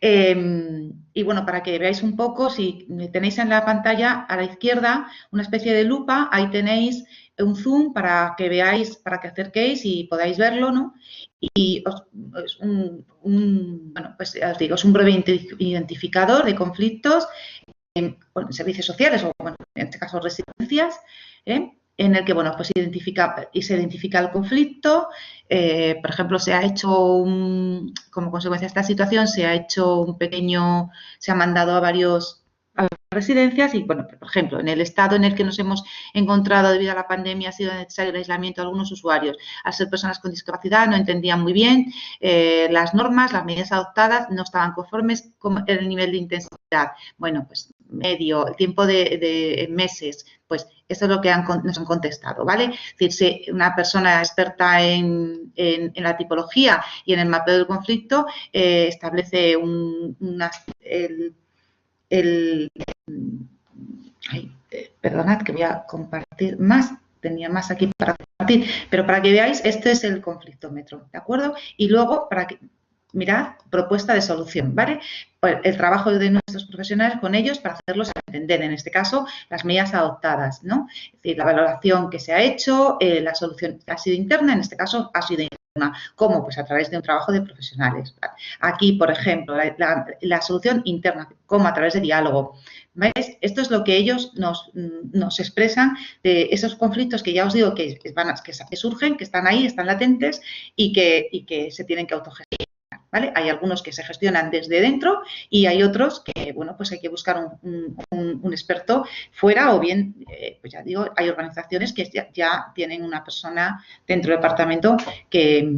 Y bueno, para que veáis un poco, si tenéis en la pantalla a la izquierda una especie de lupa, ahí tenéis un zoom para que veáis, para que acerquéis y podáis verlo, ¿no? Y es un breve identificador de conflictos en servicios sociales o, bueno, en este caso, residencias, en el que, bueno, pues se identifica el conflicto. Por ejemplo, se ha hecho como consecuencia de esta situación, se ha mandado a varias residencias y, bueno, por ejemplo, en el estado en el que nos hemos encontrado debido a la pandemia ha sido necesario el aislamiento de algunos usuarios. Al ser personas con discapacidad no entendían muy bien las normas, las medidas adoptadas, no estaban conformes con el nivel de intensidad. Bueno, pues el tiempo de meses, pues eso es lo que nos han contestado, ¿vale? Es decir, si una persona experta en la tipología y en el mapeo del conflicto establece perdonad que voy a compartir más, tenía más aquí para compartir, pero para que veáis, este es el conflictómetro, ¿de acuerdo? Y luego, mirad, propuesta de solución, ¿vale? Pues el trabajo de nuestros profesionales con ellos para hacerlos entender, en este caso, las medidas adoptadas, ¿no? Es decir, la valoración que se ha hecho, la solución ha sido interna, en este caso ha sido interna. ¿Cómo? Pues a través de un trabajo de profesionales. Aquí, por ejemplo, la solución interna, ¿cómo? A través de diálogo. ¿Ves? Esto es lo que ellos nos expresan de esos conflictos que ya os digo que surgen, que están ahí, están latentes y que se tienen que autogestionar. ¿Vale? Hay algunos que se gestionan desde dentro y hay otros que, bueno, pues hay que buscar un experto fuera o bien, pues ya digo, hay organizaciones que ya tienen una persona dentro del departamento que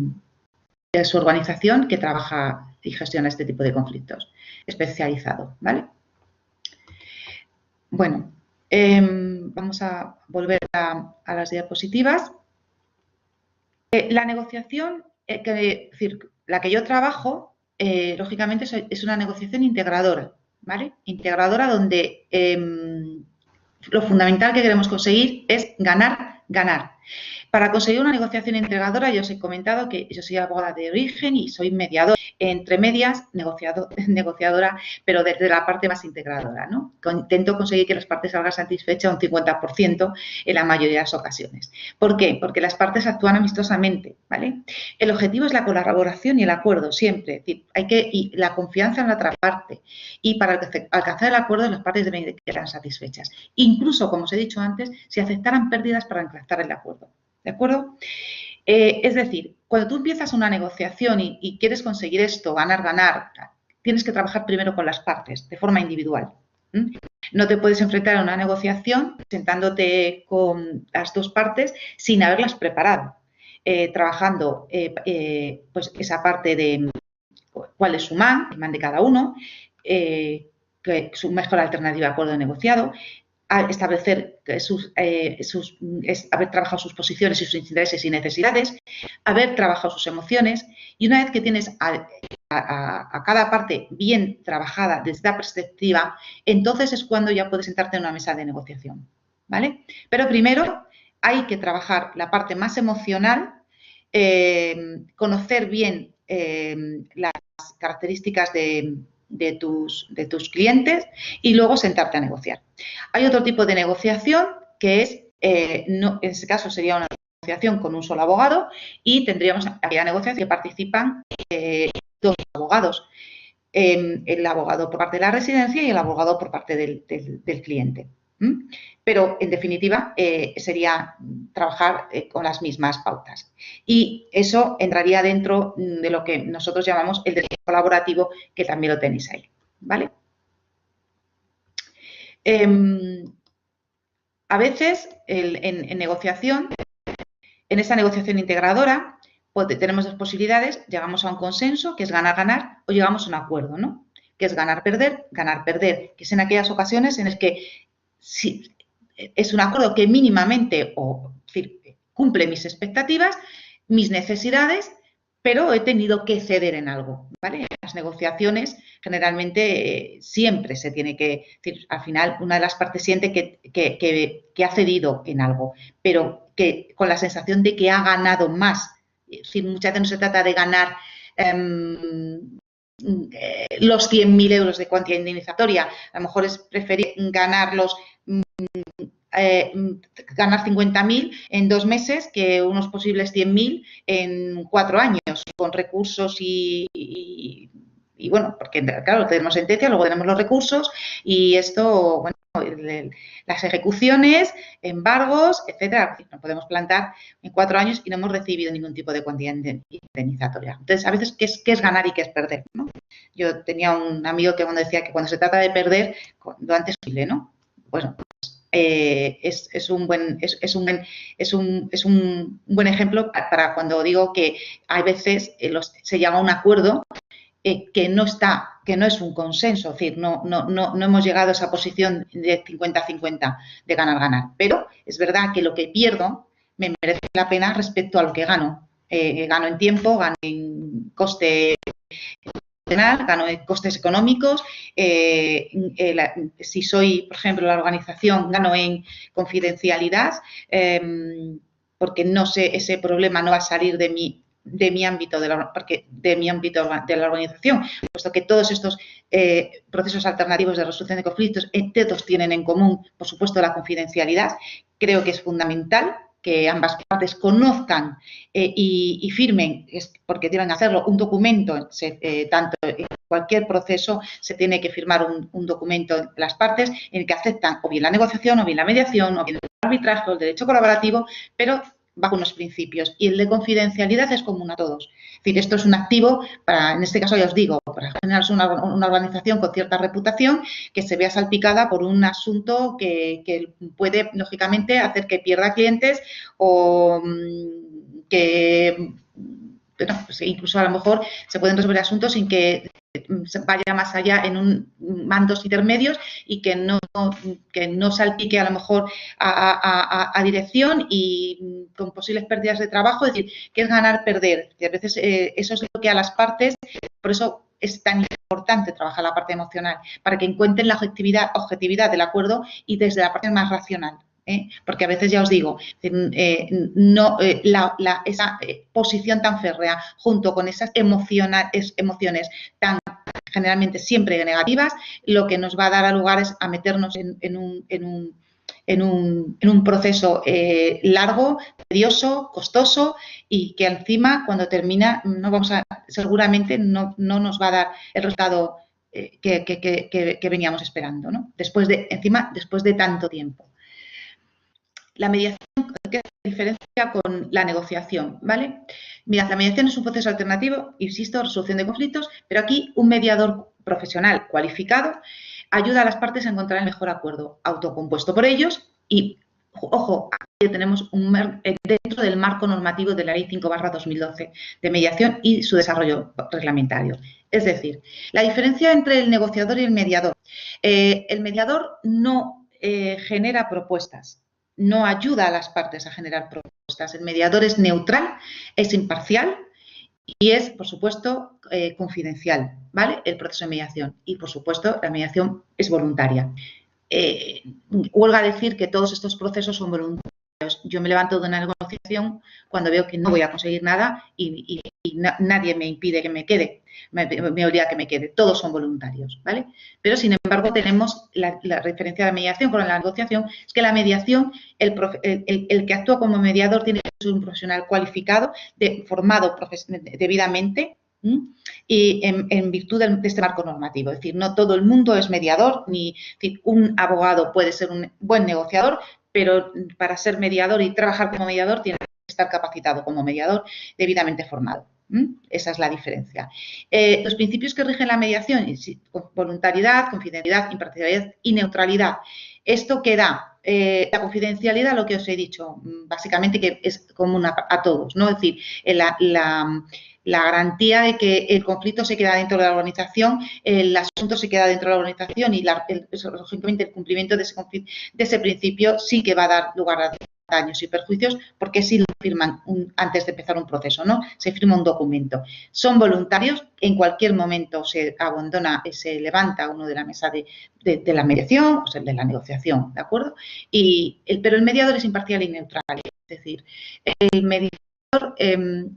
es su organización que trabaja y gestiona este tipo de conflictos, especializado, ¿vale? Bueno, vamos a volver a las diapositivas. La negociación, es decir, la que yo trabajo, lógicamente es una negociación integradora, ¿vale? Integradora donde lo fundamental que queremos conseguir es ganar, ganar. Para conseguir una negociación integradora, yo os he comentado que yo soy abogada de origen y soy mediadora, entre medias, negociadora, pero desde la parte más integradora, ¿no? Intento conseguir que las partes salgan satisfechas un 50% en la mayoría de las ocasiones. ¿Por qué? Porque las partes actúan amistosamente, ¿vale? El objetivo es la colaboración y el acuerdo, siempre. Es decir, y la confianza en la otra parte. Y para alcanzar el acuerdo, las partes deben quedar satisfechas. Incluso, como os he dicho antes, si aceptaran pérdidas para alcanzar el acuerdo. ¿De acuerdo? Es decir, cuando tú empiezas una negociación y quieres conseguir esto, ganar, ganar, tienes que trabajar primero con las partes, de forma individual. No te puedes enfrentar a una negociación sentándote con las dos partes sin haberlas preparado, trabajando pues esa parte de cuál es su man, el man de cada uno, que su mejor alternativa de acuerdo negociado, a establecer haber trabajado sus posiciones y sus intereses y necesidades, haber trabajado sus emociones y una vez que tienes a cada parte bien trabajada desde esta perspectiva, entonces es cuando ya puedes sentarte en una mesa de negociación, ¿vale? Pero primero hay que trabajar la parte más emocional, conocer bien las características de tus clientes y luego sentarte a negociar. Hay otro tipo de negociación que es, en este caso sería una negociación con un solo abogado y tendríamos aquella negociación que participan dos abogados, el abogado por parte de la residencia y el abogado por parte del cliente. Pero, en definitiva, sería trabajar con las mismas pautas. Y eso entraría dentro de lo que nosotros llamamos el derecho colaborativo, que también lo tenéis ahí, ¿vale? A veces, en negociación, en esa negociación integradora, pues, tenemos dos posibilidades, llegamos a un consenso, que es ganar-ganar, o llegamos a un acuerdo, ¿no? Que es ganar-perder, que es en aquellas ocasiones en las que si es un acuerdo que mínimamente cumple mis expectativas, mis necesidades, pero he tenido que ceder en algo, ¿vale? En las negociaciones generalmente siempre se tiene que decir, al final una de las partes siente que ha cedido en algo, pero que con la sensación de que ha ganado más. Es decir, muchas veces no se trata de ganar los 100.000 euros de cuantía indemnizatoria, a lo mejor es preferir ganar 50.000 en 2 meses que unos posibles 100.000 en 4 años, con recursos y bueno, porque claro, tenemos sentencia, luego tenemos los recursos y esto, bueno, las ejecuciones, embargos, etcétera. No podemos plantar en 4 años y no hemos recibido ningún tipo de cuantía indemnizatoria. Entonces, a veces, ¿qué es ganar y qué es perder, ¿no? Yo tenía un amigo que cuando decía que cuando se trata de perder, lo antes posible, ¿no? Bueno, es un buen ejemplo para cuando digo que hay veces se llama un acuerdo que no es un consenso, es decir, no hemos llegado a esa posición de 50-50 de ganar-ganar, pero es verdad que lo que pierdo me merece la pena respecto a lo que gano. Gano en tiempo, gano en coste, gano en costes económicos, si soy, por ejemplo, la organización, gano en confidencialidad, porque no sé, ese problema no va a salir de mi ámbito de la organización, puesto que todos estos procesos alternativos de resolución de conflictos todos tienen en común, por supuesto, la confidencialidad. Creo que es fundamental que ambas partes conozcan y firmen, porque deben hacerlo, un documento, tanto en cualquier proceso se tiene que firmar un documento entre las partes en el que aceptan o bien la negociación, o bien la mediación, o bien el arbitraje, o el derecho colaborativo, pero bajo unos principios. Y el de confidencialidad es común a todos. Es decir, esto es un activo para, en este caso ya os digo, para generar una organización con cierta reputación que se vea salpicada por un asunto que puede, lógicamente, hacer que pierda clientes o que, bueno, pues incluso a lo mejor se pueden resolver asuntos sin que se vaya más allá en mandos intermedios y que no salpique a lo mejor a dirección y con posibles pérdidas de trabajo, es decir, que es ganar-perder. Y a veces eso es lo que a las partes, por eso es tan importante trabajar la parte emocional, para que encuentren la objetividad del acuerdo y desde la parte más racional. Porque a veces ya os digo, esa posición tan férrea junto con esas emociones tan generalmente siempre negativas, lo que nos va a dar lugar es a meternos en un proceso largo, tedioso, costoso y que encima cuando termina seguramente no nos va a dar el resultado que veníamos esperando, ¿no? Después de tanto tiempo. La mediación, ¿qué diferencia con la negociación? ¿Vale? Mirad, la mediación es un proceso alternativo, insisto, resolución de conflictos, pero aquí un mediador profesional cualificado ayuda a las partes a encontrar el mejor acuerdo, autocompuesto por ellos y, ojo, aquí tenemos dentro del marco normativo de la Ley 5/2012 de mediación y su desarrollo reglamentario. Es decir, la diferencia entre el negociador y el mediador. El mediador no genera propuestas, no ayuda a las partes a generar propuestas. El mediador es neutral, es imparcial y es, por supuesto, confidencial, ¿vale? El proceso de mediación. Y, por supuesto, la mediación es voluntaria. Huelga decir que todos estos procesos son voluntarios. Yo me levanto de una negociación cuando veo que no voy a conseguir nada y nadie me impide que me quede, me obliga a que me quede. Todos son voluntarios, ¿vale? Pero, sin embargo, tenemos la diferencia de la mediación con la negociación, es que la mediación, el que actúa como mediador tiene que ser un profesional cualificado, formado debidamente, y en virtud de este marco normativo. Es decir, no todo el mundo es mediador, es decir, un abogado puede ser un buen negociador, pero para ser mediador y trabajar como mediador tiene que estar capacitado como mediador, debidamente formado. Esa es la diferencia. Los principios que rigen la mediación: voluntariedad, confidencialidad, imparcialidad y neutralidad. Esto que da la confidencialidad, lo que os he dicho, básicamente que es común a todos, ¿no? Es decir, la garantía de que el conflicto se queda dentro de la organización, el asunto se queda dentro de la organización y lógicamente el cumplimiento de ese principio sí que va a dar lugar a daños y perjuicios, porque sí lo firman antes de empezar un proceso, ¿no? Se firma un documento. Son voluntarios, en cualquier momento se abandona, se levanta uno de la mesa de la mediación, o sea, de la negociación, ¿de acuerdo? Pero el mediador es imparcial y neutral, es decir, el mediador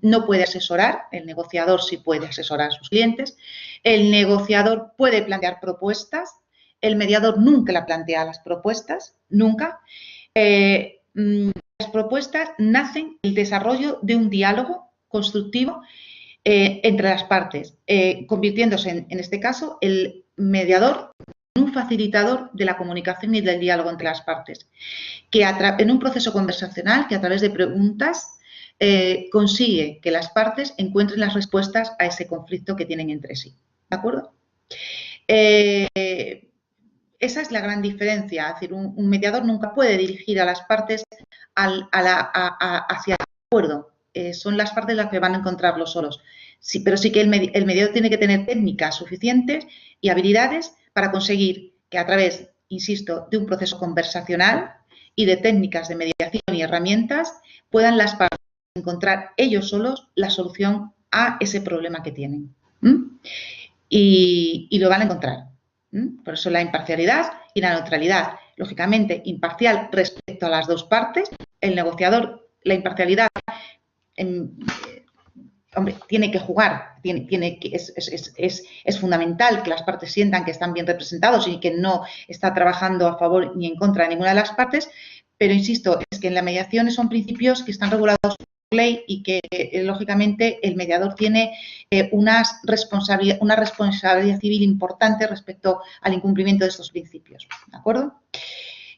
no puede asesorar, el negociador sí puede asesorar a sus clientes, el negociador puede plantear propuestas, el mediador nunca la plantea las propuestas, nunca. Las propuestas nacen del desarrollo de un diálogo constructivo entre las partes, convirtiéndose en este caso el mediador en un facilitador de la comunicación y del diálogo entre las partes, que en un proceso conversacional que a través de preguntas consigue que las partes encuentren las respuestas a ese conflicto que tienen entre sí. ¿De acuerdo? Esa es la gran diferencia. Es decir, un mediador nunca puede dirigir a las partes hacia el acuerdo. Son las partes las que van a encontrarlo solos. Sí, pero sí que el mediador tiene que tener técnicas suficientes y habilidades para conseguir que a través, insisto, de un proceso conversacional y de técnicas de mediación y herramientas puedan las partes encontrar ellos solos la solución a ese problema que tienen. Y lo van a encontrar. Por eso la imparcialidad y la neutralidad. Lógicamente, imparcial respecto a las dos partes. El negociador, la imparcialidad, hombre, tiene que jugar, es fundamental que las partes sientan que están bien representados y que no está trabajando a favor ni en contra de ninguna de las partes, pero insisto, es que en la mediación son principios que están regulados por ley y que, lógicamente, el mediador tiene una responsabilidad civil importante respecto al incumplimiento de estos principios, ¿de acuerdo?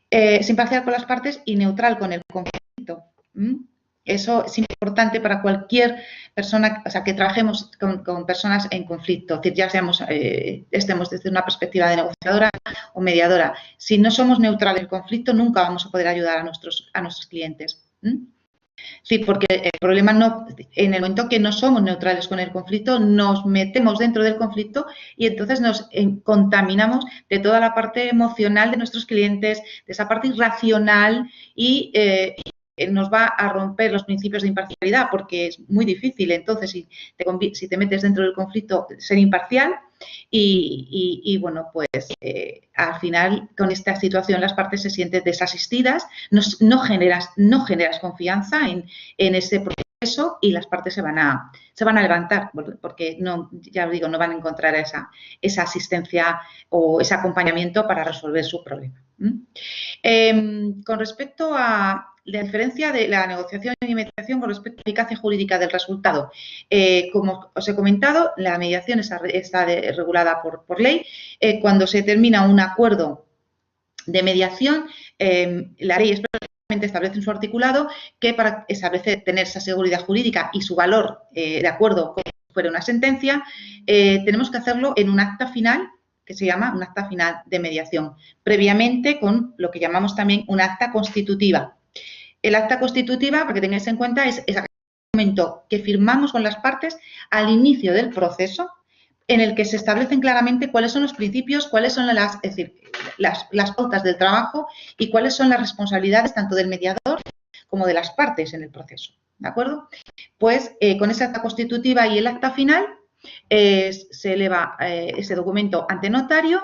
Es imparcial con las partes y neutral con el conflicto. Eso es importante para cualquier persona, o sea, que trabajemos con personas en conflicto, es decir, ya seamos, estemos desde una perspectiva de negociadora o mediadora. Si no somos neutrales en el conflicto, nunca vamos a poder ayudar a nuestros clientes. Sí, porque el problema no, en el momento que no somos neutrales con el conflicto, nos metemos dentro del conflicto y entonces nos contaminamos de toda la parte emocional de nuestros clientes, de esa parte irracional y nos va a romper los principios de imparcialidad porque es muy difícil. Entonces, si te metes dentro del conflicto, ser imparcial y bueno, pues al final con esta situación las partes se sienten desasistidas, no generas confianza en ese proceso y las partes se van a levantar porque no, ya os digo, no van a encontrar esa asistencia o ese acompañamiento para resolver su problema. Con respecto a la diferencia de la negociación y mediación con respecto a la eficacia jurídica del resultado. Como os he comentado, la mediación está regulada por ley. Cuando se termina un acuerdo de mediación, la ley establece en su articulado que para tener esa seguridad jurídica y su valor de acuerdo con si fuera una sentencia, tenemos que hacerlo en un acta final que se llama un acta final de mediación, previamente con lo que llamamos también un acta constitutiva. El acta constitutiva, para que tengáis en cuenta, es ese documento que firmamos con las partes al inicio del proceso, en el que se establecen claramente cuáles son los principios, cuáles son las pautas del trabajo y cuáles son las responsabilidades tanto del mediador como de las partes en el proceso. ¿De acuerdo? Pues con esa acta constitutiva y el acta final se eleva ese documento ante notario,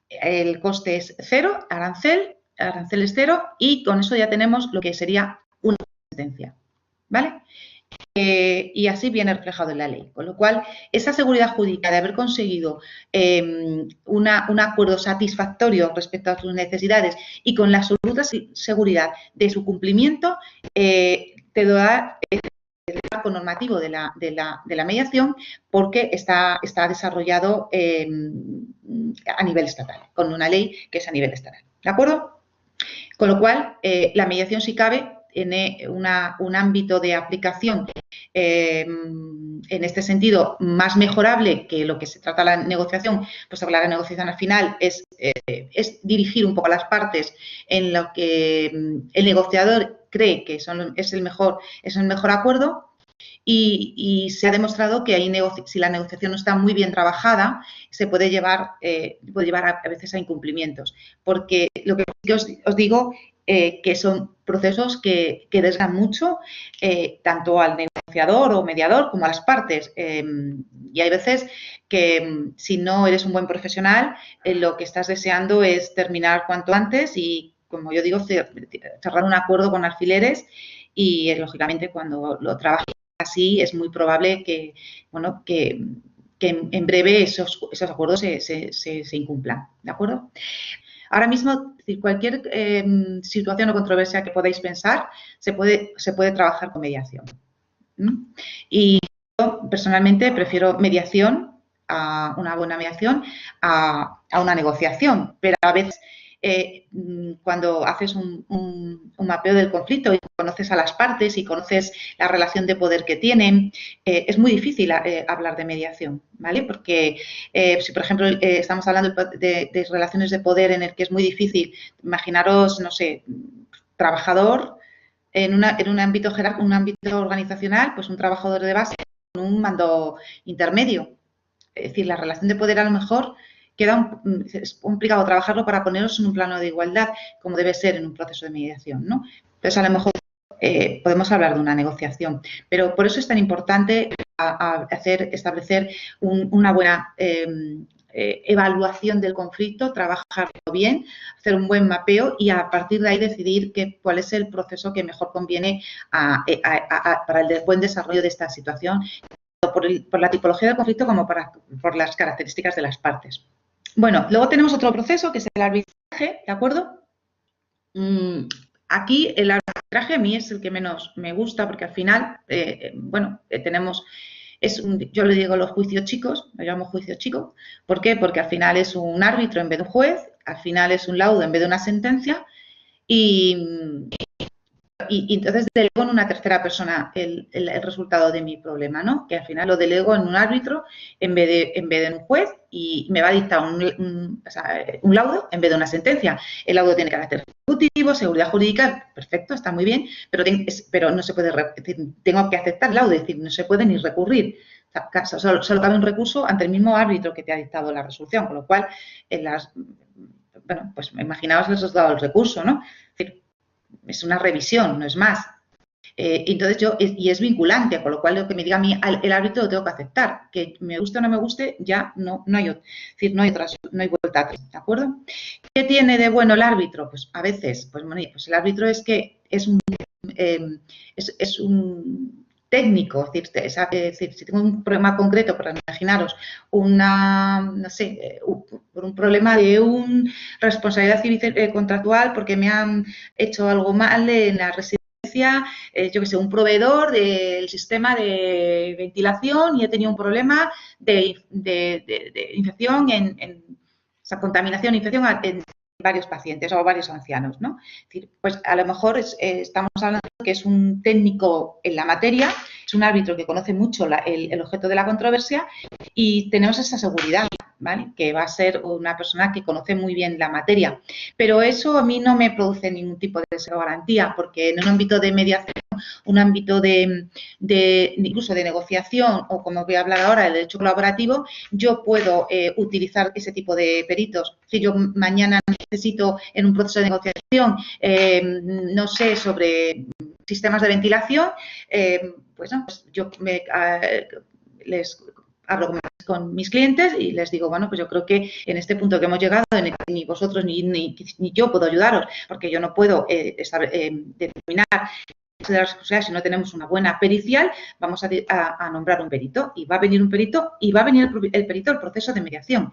el coste es cero, arancel es cero y con eso ya tenemos lo que sería una sentencia. ¿Vale? Y así viene reflejado en la ley. Con lo cual, esa seguridad jurídica de haber conseguido un acuerdo satisfactorio respecto a sus necesidades y con la absoluta seguridad de su cumplimiento, te da el marco normativo de la mediación porque está desarrollado a nivel estatal, con una ley que es a nivel estatal. ¿De acuerdo? Con lo cual, la mediación, si cabe, tiene un ámbito de aplicación en este sentido más mejorable que lo que se trata la negociación, pues la negociación al final es dirigir un poco a las partes en lo que el negociador cree que es el mejor acuerdo. Y se ha demostrado que si la negociación no está muy bien trabajada, se puede llevar a veces a incumplimientos. Porque lo que os digo que son procesos que desgastan mucho tanto al negociador o mediador como a las partes. Y hay veces que si no eres un buen profesional, lo que estás deseando es terminar cuanto antes y, como yo digo, cerrar un acuerdo con alfileres y, lógicamente, cuando lo trabajas así es muy probable que en breve esos acuerdos se incumplan, ¿de acuerdo? Ahora mismo, cualquier situación o controversia que podáis pensar se puede trabajar con mediación. Y yo, personalmente, prefiero mediación, a una buena mediación, a una negociación, pero a veces cuando haces un mapeo del conflicto y conoces a las partes y conoces la relación de poder que tienen, es muy difícil hablar de mediación, ¿vale? Porque si, por ejemplo, estamos hablando de relaciones de poder en el que es muy difícil, imaginaros, no sé, trabajador en un ámbito organizacional, pues un trabajador de base con un mando intermedio. Es decir, la relación de poder a lo mejor es complicado trabajarlo para ponerlos en un plano de igualdad, como debe ser en un proceso de mediación, ¿no? Entonces, a lo mejor podemos hablar de una negociación, pero por eso es tan importante establecer una buena evaluación del conflicto, trabajarlo bien, hacer un buen mapeo y a partir de ahí decidir cuál es el proceso que mejor conviene para el buen desarrollo de esta situación, por la tipología del conflicto como por las características de las partes. Bueno, luego tenemos otro proceso que es el arbitraje, ¿de acuerdo? aquí el arbitraje a mí es el que menos me gusta porque al final, bueno, tenemos, yo le digo los juicios chicos, lo llamo juicio chico. ¿Por qué? Porque al final es un árbitro en vez de un juez, al final es un laudo en vez de una sentencia y entonces delego en una tercera persona el resultado de mi problema, ¿no? Que al final lo delego en un árbitro en vez de en un juez y me va a dictar un laudo en vez de una sentencia. El laudo tiene carácter ejecutivo, seguridad jurídica, perfecto, está muy bien, pero no se puede, tengo que aceptar el laudo, es decir, no se puede ni recurrir. O sea, solo cabe un recurso ante el mismo árbitro que te ha dictado la resolución, con lo cual, bueno, pues imaginaos el resultado del recurso, ¿no? Es decir, es una revisión, no es más. Entonces y es vinculante, con lo cual lo que me diga a mí el árbitro lo tengo que aceptar. Que me guste o no me guste, ya no hay, es decir, no hay vuelta atrás, ¿de acuerdo? ¿Qué tiene de bueno el árbitro? Pues a veces, pues el árbitro es que es un técnico, es decir, si tengo un problema concreto, para imaginaros no sé, por un problema de una responsabilidad civil contractual porque me han hecho algo mal en la residencia, yo que sé, un proveedor del sistema de ventilación y he tenido un problema de infección o sea, contaminación, infección en varios pacientes o varios ancianos, ¿no? Es decir, pues a lo mejor estamos hablando que es un técnico en la materia, es un árbitro que conoce mucho el objeto de la controversia y tenemos esa seguridad, ¿vale? Que va a ser una persona que conoce muy bien la materia. Pero eso a mí no me produce ningún tipo de garantía, porque en un ámbito de mediación, un ámbito incluso de negociación, o como voy a hablar ahora, el derecho colaborativo, yo puedo utilizar ese tipo de peritos. Si yo mañana necesito en un proceso de negociación, no sé, sobre sistemas de ventilación, pues yo les hablo con mis clientes y les digo, bueno, pues yo creo que en este punto que hemos llegado, ni vosotros ni yo puedo ayudaros, porque yo no puedo determinar de las responsabilidades si no tenemos una buena pericial, vamos a nombrar un perito y va a venir un perito y va a venir el perito al proceso de mediación.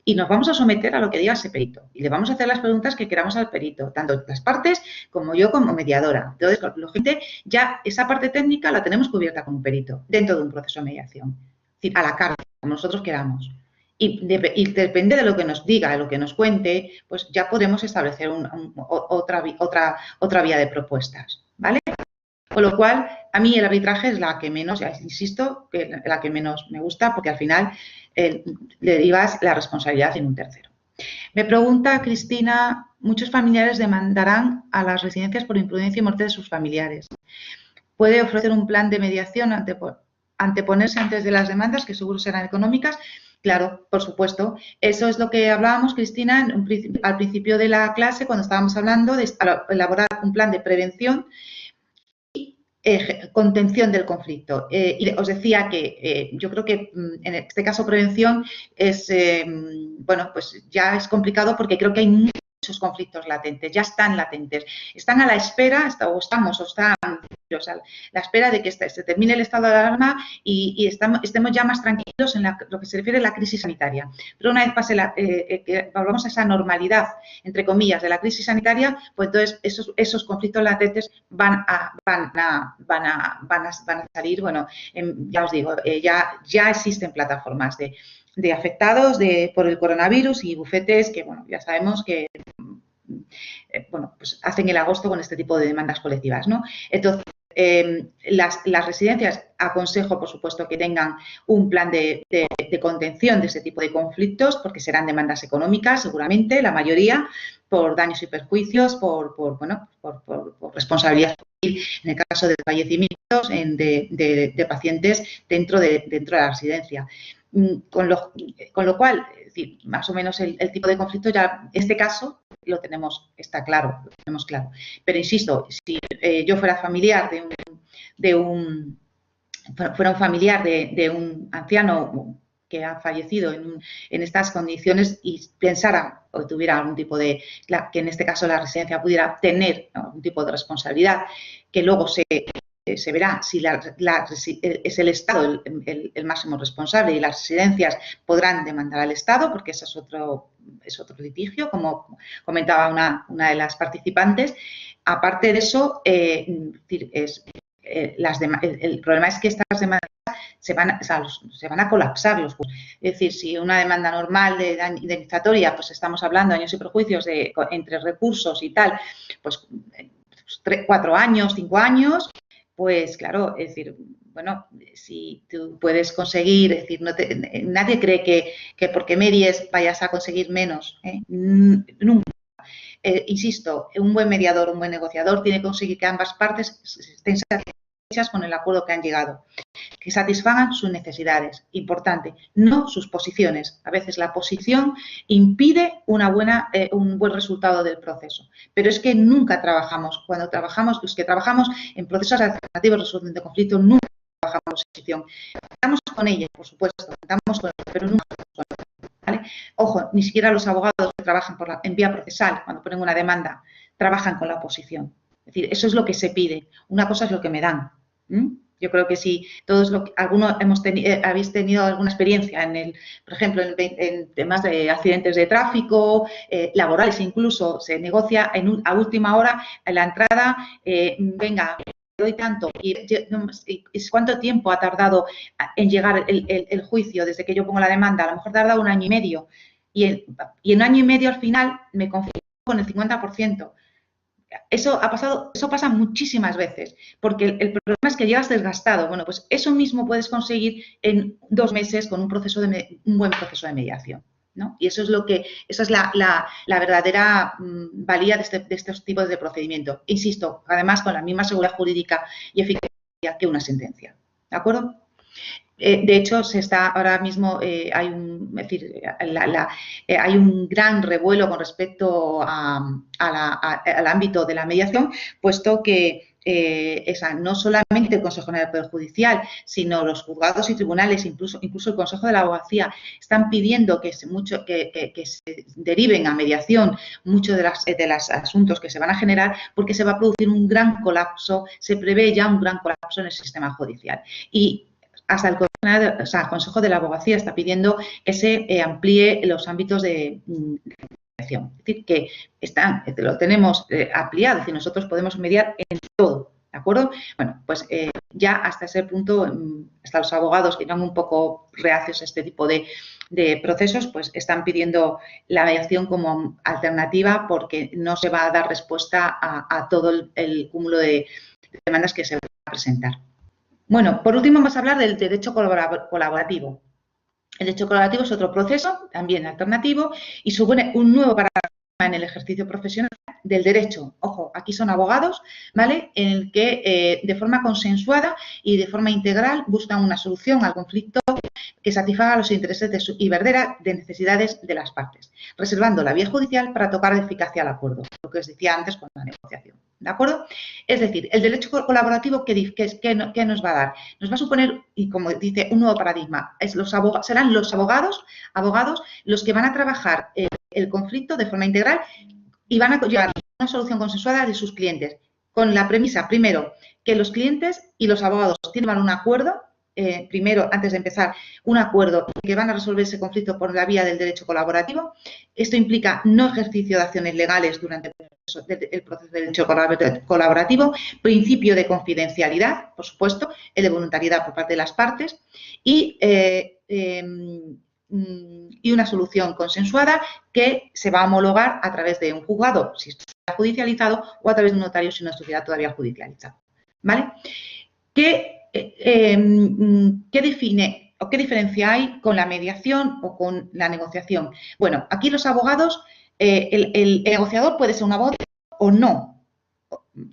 Y nos vamos a someter a lo que diga ese perito. Y le vamos a hacer las preguntas que queramos al perito, tanto las partes como yo como mediadora. Entonces, lógicamente, ya esa parte técnica la tenemos cubierta con un perito dentro de un proceso de mediación. Es decir, a la carta, como nosotros queramos. Y depende de lo que nos diga, de lo que nos cuente, pues ya podemos establecer otra vía de propuestas, ¿vale? Con lo cual, a mí el arbitraje es la que menos, ya insisto, que la que menos me gusta, porque al final le derivas la responsabilidad en un tercero. Me pregunta Cristina, muchos familiares demandarán a las residencias por imprudencia y muerte de sus familiares. ¿Puede ofrecer un plan de mediación anteponerse antes de las demandas, que seguro serán económicas? Claro, por supuesto. Eso es lo que hablábamos, Cristina, al principio de la clase, cuando estábamos hablando de elaborar un plan de prevención contención del conflicto. Y os decía que yo creo que en este caso prevención es, bueno, pues ya es complicado porque creo que hay muchos conflictos latentes, ya están latentes, están a la espera, o sea, la espera de que se termine el estado de alarma y estemos ya más tranquilos en lo que se refiere a la crisis sanitaria. Pero una vez pase que volvamos a esa normalidad, entre comillas, de la crisis sanitaria, pues entonces esos conflictos latentes van a salir, bueno, ya os digo, ya existen plataformas de afectados por el coronavirus y bufetes que, bueno, ya sabemos que bueno, pues hacen el agosto con este tipo de demandas colectivas, ¿no? Entonces, las residencias aconsejo, por supuesto, que tengan un plan de contención de ese tipo de conflictos, porque serán demandas económicas, seguramente, la mayoría, por daños y perjuicios, por responsabilidad civil, en el caso de fallecimientos de pacientes dentro de la residencia. Con lo cual, es decir, más o menos el tipo de conflicto ya, en este caso, está claro, lo tenemos claro. Pero insisto, si yo fuera familiar fuera un familiar de un anciano que ha fallecido en estas condiciones y pensara o tuviera algún tipo que en este caso la residencia pudiera tener algún tipo de responsabilidad, que luego se verá si es el Estado el máximo responsable y las residencias podrán demandar al Estado, porque ese es otro es otro litigio, como comentaba una de las participantes. Aparte de eso, el problema es que estas demandas se van a colapsar los juicios. Es decir, si una demanda normal de indemnizatoria, pues estamos hablando de daños y perjuicios entre recursos y tal, pues 4 años, 5 años, pues claro, es decir, bueno, si tú puedes conseguir, es decir, nadie cree que porque medies vayas a conseguir menos, nunca. Insisto, un buen mediador, un buen negociador tiene que conseguir que ambas partes estén satisfechas con el acuerdo que han llegado, que satisfagan sus necesidades, importante, no sus posiciones. A veces la posición impide un buen resultado del proceso, pero es que nunca trabajamos, los que trabajamos en procesos alternativos de resolución de conflictos, nunca trabajamos posición. Estamos con ellos, por supuesto, estamos con ellos, pero nunca con ellos. ¿Vale? Ojo, ni siquiera los abogados que trabajan en vía procesal, cuando ponen una demanda, trabajan con la oposición. Es decir, eso es lo que se pide. Una cosa es lo que me dan. Yo creo que si todos algunos habéis tenido alguna experiencia por ejemplo, en temas de accidentes de tráfico, laborales incluso, se negocia a última hora en la entrada, venga, doy tanto, y cuánto tiempo ha tardado en llegar el juicio desde que yo pongo la demanda. A lo mejor tarda 1 año y medio, y en 1 año y medio al final me confirmo con el 50%. Eso pasa muchísimas veces, porque el problema es que llegas desgastado. Bueno, pues eso mismo puedes conseguir en 2 meses con un buen proceso de mediación, ¿no? Y esa es la verdadera valía de estos tipos de procedimiento. Insisto, además con la misma seguridad jurídica y eficacia que una sentencia. ¿De acuerdo? De hecho, ahora mismo hay un gran revuelo con respecto al ámbito de la mediación, puesto que no solamente el Consejo General del Poder Judicial, sino los juzgados y tribunales, incluso el Consejo de la Abogacía, están pidiendo que se deriven a mediación muchos de los asuntos que se van a generar, porque se va a producir un gran colapso, se prevé ya un gran colapso en el sistema judicial. Y hasta el Consejo de la Abogacía está pidiendo que se amplíe los ámbitos de mediación. Es decir, que lo tenemos ampliado, es decir, nosotros podemos mediar en todo, ¿de acuerdo? Bueno, pues ya hasta ese punto, hasta los abogados que eran un poco reacios a este tipo de procesos, pues están pidiendo la mediación como alternativa, porque no se va a dar respuesta a todo el cúmulo de demandas que se van a presentar. Bueno, por último vamos a hablar del derecho colaborativo. El derecho colaborativo es otro proceso, también alternativo, y supone un nuevo paradigma en el ejercicio profesional del derecho. Ojo, aquí son abogados, ¿vale?, en el que de forma consensuada y de forma integral buscan una solución al conflicto que satisfaga los intereses y verdadera de necesidades de las partes, reservando la vía judicial para tocar de eficacia al acuerdo, lo que os decía antes con la negociación. ¿De acuerdo? Es decir, el derecho colaborativo, ¿qué nos va a dar? Nos va a suponer, y como dice, un nuevo paradigma. Serán los abogados los que van a trabajar el conflicto de forma integral y van a llevar una solución consensuada de sus clientes, con la premisa, primero, que los clientes y los abogados tienen un acuerdo, primero, antes de empezar, un acuerdo que van a resolver ese conflicto por la vía del derecho colaborativo. Esto implica no ejercicio de acciones legales durante el proceso de derecho colaborativo, principio de confidencialidad, por supuesto, el de voluntariedad por parte de las partes y una solución consensuada que se va a homologar a través de un juzgado, si está judicializado, o a través de un notario si no estuviera todavía judicializado. ¿Vale? ¿Qué define o qué diferencia hay con la mediación o con la negociación? Bueno, aquí los abogados, el negociador puede ser un abogado o no,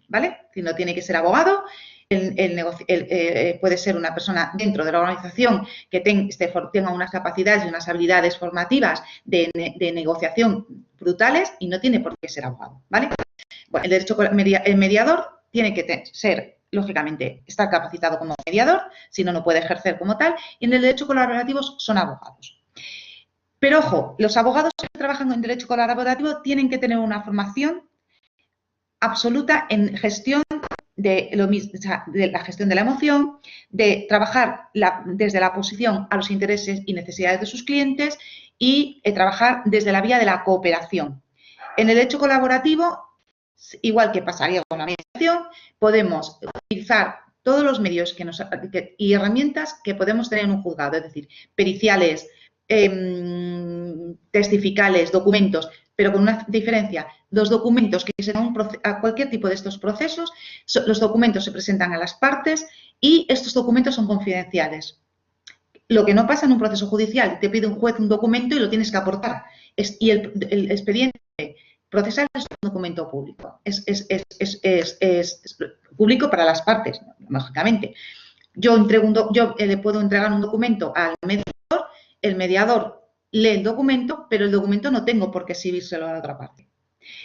¿vale? Si no tiene que ser abogado, puede ser una persona dentro de la organización que tenga unas capacidades y unas habilidades formativas de negociación brutales y no tiene por qué ser abogado, ¿vale? Bueno, el mediador tiene que ser, lógicamente, estar capacitado como mediador, si no, no puede ejercer como tal, y en el derecho colaborativo son abogados. Pero, ojo, los abogados que trabajan en derecho colaborativo tienen que tener una formación absoluta en gestión de la gestión de la emoción, de trabajar desde la oposición a los intereses y necesidades de sus clientes y trabajar desde la vía de la cooperación. En el derecho colaborativo, igual que pasaría con la mediación, podemos utilizar todos los medios y herramientas que podemos tener en un juzgado, es decir, periciales, testificales, documentos, pero con una diferencia. Los documentos que se dan a cualquier tipo de estos procesos, los documentos se presentan a las partes y estos documentos son confidenciales. Lo que no pasa en un proceso judicial, te pide un juez un documento y lo tienes que aportar. Y el expediente procesal es un documento público. Es público para las partes, lógicamente. Yo le puedo entregar un documento al mediador, el mediador lee el documento, pero el documento no tengo por qué exhibírselo a la otra parte.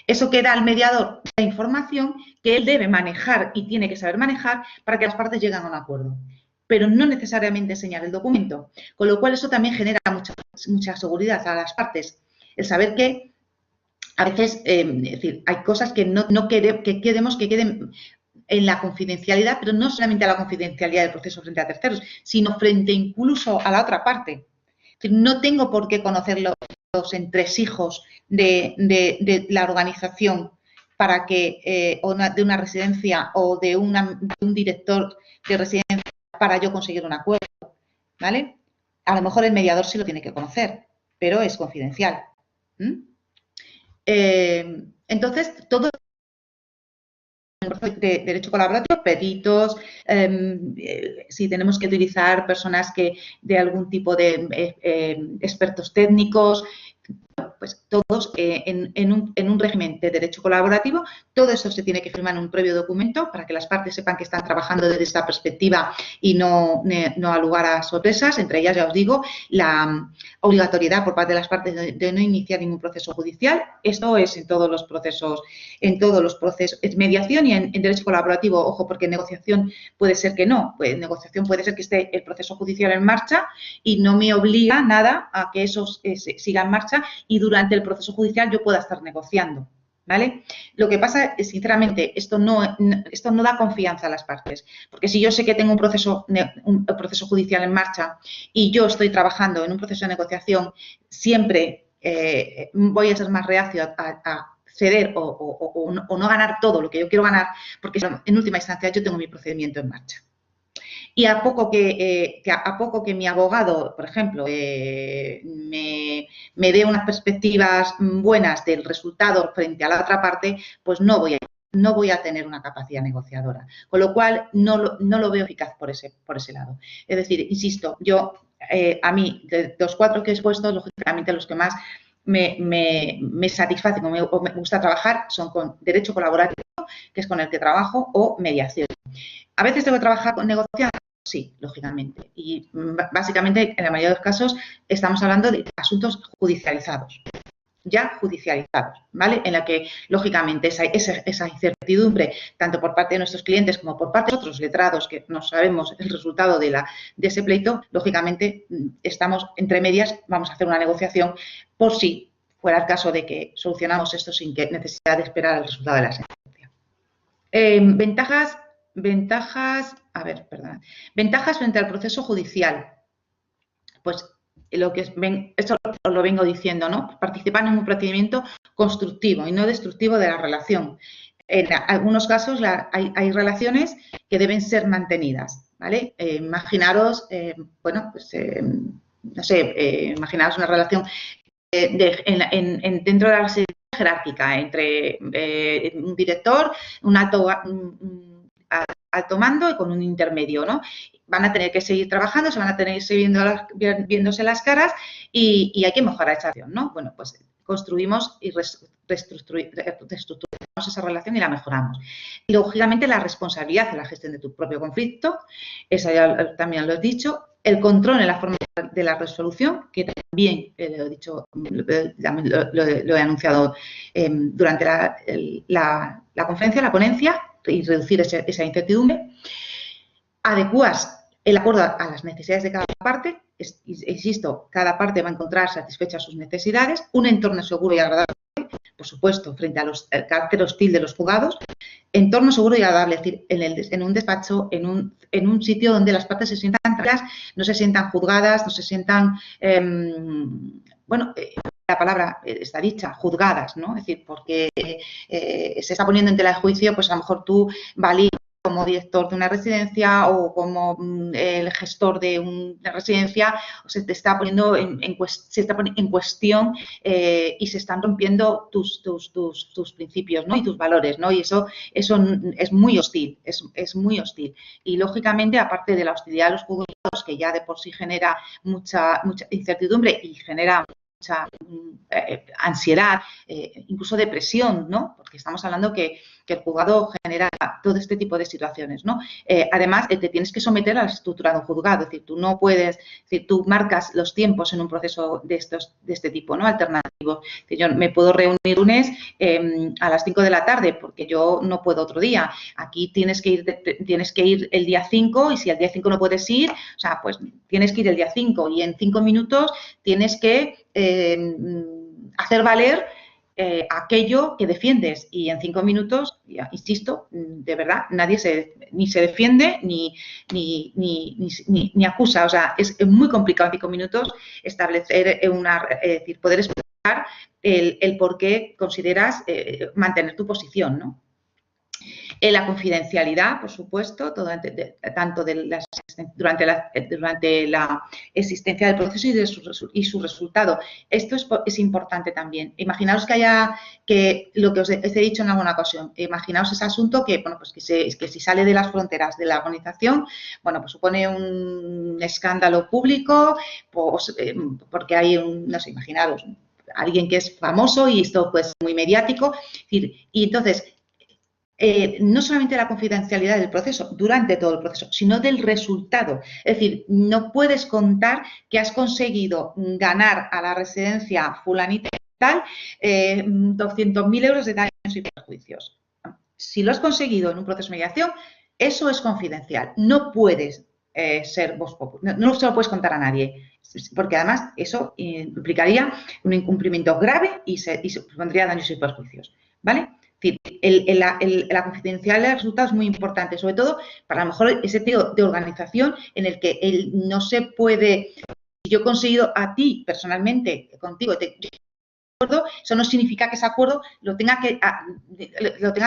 Eso queda al mediador la información que él debe manejar y tiene que saber manejar para que las partes lleguen a un acuerdo, pero no necesariamente enseñar el documento, con lo cual eso también genera mucha seguridad a las partes, el saber que a veces, es decir, hay cosas que queremos que queden en la confidencialidad, pero no solamente a la confidencialidad del proceso frente a terceros, sino frente incluso a la otra parte. Es decir, no tengo por qué conocer los entresijos de la organización para que, o de una residencia o de un director de residencia para yo conseguir un acuerdo, ¿vale? A lo mejor el mediador sí lo tiene que conocer, pero es confidencial. Entonces, todo de derecho colaborativo, peritos, si tenemos que utilizar personas de algún tipo de expertos técnicos, pues todos en un régimen de derecho colaborativo, todo eso se tiene que firmar en un previo documento para que las partes sepan que están trabajando desde esta perspectiva y no a lugar a sorpresas. Entre ellas, ya os digo, la obligatoriedad por parte de las partes de no iniciar ningún proceso judicial. Esto es en todos los procesos, es mediación y en derecho colaborativo, ojo, porque en negociación puede ser que no. Pues en negociación puede ser que esté el proceso judicial en marcha y no me obliga nada a que eso siga en marcha y durante el proceso judicial yo pueda estar negociando, ¿vale? Lo que pasa es, sinceramente, esto no da confianza a las partes, porque si yo sé que tengo un proceso judicial en marcha y yo estoy trabajando en un proceso de negociación, siempre voy a ser más reacio a ceder o no ganar todo lo que yo quiero ganar, porque en última instancia yo tengo mi procedimiento en marcha. Y a poco que mi abogado, por ejemplo, me dé unas perspectivas buenas del resultado frente a la otra parte, pues no voy a tener una capacidad negociadora. Con lo cual, no lo veo eficaz por ese lado. Es decir, insisto, a mí, de los 4 que he expuesto, lógicamente los que más me satisfacen o me gusta trabajar son con derecho colaborativo, que es con el que trabajo, o mediación. ¿A veces tengo que trabajar con negociación? Sí, lógicamente. Y básicamente, en la mayoría de los casos, estamos hablando de asuntos judicializados, ya judicializados, ¿vale? En la que, lógicamente, esa incertidumbre, tanto por parte de nuestros clientes como por parte de otros letrados que no sabemos el resultado de ese pleito, lógicamente, estamos entre medias, vamos a hacer una negociación por si fuera el caso de que solucionamos esto sin necesidad de esperar el resultado de la sentencia. Ventajas frente al proceso judicial. Pues esto os lo vengo diciendo, ¿no? Participar en un procedimiento constructivo y no destructivo de la relación. En algunos casos hay relaciones que deben ser mantenidas, ¿vale? Imaginaros, no sé, imaginaros una relación dentro de la residencia jerárquica entre un director, un alto mando y con un intermedio, ¿no? Van a tener que seguir trabajando, se van a tener que seguir viéndose las caras y hay que mejorar esa relación, ¿no? Bueno, pues construimos y reestructuramos esa relación y la mejoramos. Y, lógicamente, la responsabilidad en la gestión de tu propio conflicto, esa ya también lo he dicho, el control en la forma de la resolución, que también lo he dicho, lo he anunciado durante la conferencia, la ponencia, y reducir esa incertidumbre. Adecuas el acuerdo a las necesidades de cada parte. Insisto, cada parte va a encontrar satisfechas sus necesidades. Un entorno seguro y agradable, por supuesto, frente al carácter hostil de los juzgados. Entorno seguro y agradable, es decir, en un despacho, en un sitio donde las partes se sientan tranquilas, no se sientan juzgadas, no se sientan bueno, la palabra está dicha, juzgadas, ¿no? Es decir, porque se está poniendo en tela de juicio, pues a lo mejor tú validas como director de una residencia o como el gestor de una residencia, o se te está poniendo en cuestión y se están rompiendo tus principios, ¿no? Y tus valores, ¿no? Y eso es muy hostil, es muy hostil. Y lógicamente, aparte de la hostilidad de los juzgados, que ya de por sí genera mucha incertidumbre y genera mucha ansiedad, incluso depresión, ¿no? Porque estamos hablando que el juzgado genera todo este tipo de situaciones, ¿no? Además, te tienes que someter a la estructura de un juzgado, es decir, tú no puedes, es decir, tú marcas los tiempos en un proceso de este tipo, ¿no? Alternativo. Es decir, yo me puedo reunir lunes a las 5 de la tarde porque yo no puedo otro día. Aquí tienes que ir el día 5 y si el día 5 no puedes ir, o sea, pues tienes que ir el día 5 y en 5 minutos tienes que hacer valer aquello que defiendes y en 5 minutos, ya, insisto, de verdad, nadie ni se defiende ni acusa. O sea, es muy complicado en 5 minutos establecer es decir, poder explicar el por qué consideras mantener tu posición, ¿no? La confidencialidad, por supuesto, tanto durante la existencia del proceso y su resultado. Esto es importante también. Imaginaos que lo que os he dicho en alguna ocasión, imaginaos ese asunto que, bueno, pues que si sale de las fronteras de la organización, bueno, pues supone un escándalo público, pues, porque hay no sé, imaginaros, alguien que es famoso y esto pues muy mediático, y entonces no solamente la confidencialidad del proceso, durante todo el proceso, sino del resultado. Es decir, no puedes contar que has conseguido ganar a la residencia fulanita y tal 200.000 euros de daños y perjuicios. Si lo has conseguido en un proceso de mediación, eso es confidencial. No puedes ser voz popular, no se lo puedes contar a nadie, porque además eso implicaría un incumplimiento grave y se pondría daños y perjuicios, ¿vale? Es decir, la confidencialidad del resultado es muy importante, sobre todo para a lo mejor ese tipo de organización en el que no se puede. Si yo he conseguido a ti personalmente, contigo, acuerdo, eso no significa que ese acuerdo lo tenga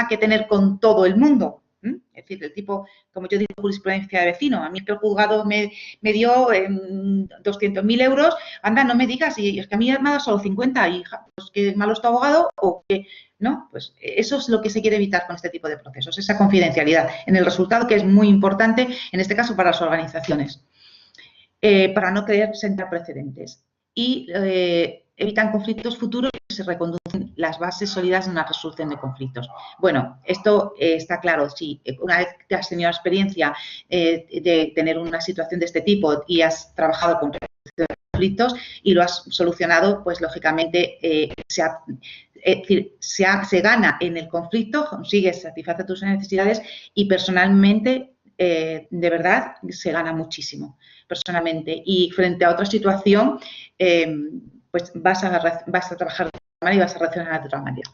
que tener con todo el mundo. Es decir, el tipo, como yo digo, jurisprudencia de vecino. A mí que el juzgado me dio 200.000 euros, anda, no me digas, y es que a mí me ha dado solo 50, y pues que malo es tu abogado o que no. Pues eso es lo que se quiere evitar con este tipo de procesos, esa confidencialidad en el resultado, que es muy importante, en este caso para las organizaciones, para no querer sentar precedentes. Y evitan conflictos futuros y se reconducen las bases sólidas de una resolución de conflictos. Bueno, esto está claro. Si una vez que has tenido la experiencia de tener una situación de este tipo y has trabajado con conflictos y lo has solucionado, pues lógicamente se gana en el conflicto, consigues satisfacer tus necesidades y personalmente, de verdad, se gana muchísimo personalmente. Y frente a otra situación, pues vas a trabajar de otra manera y vas a reaccionar de otra manera.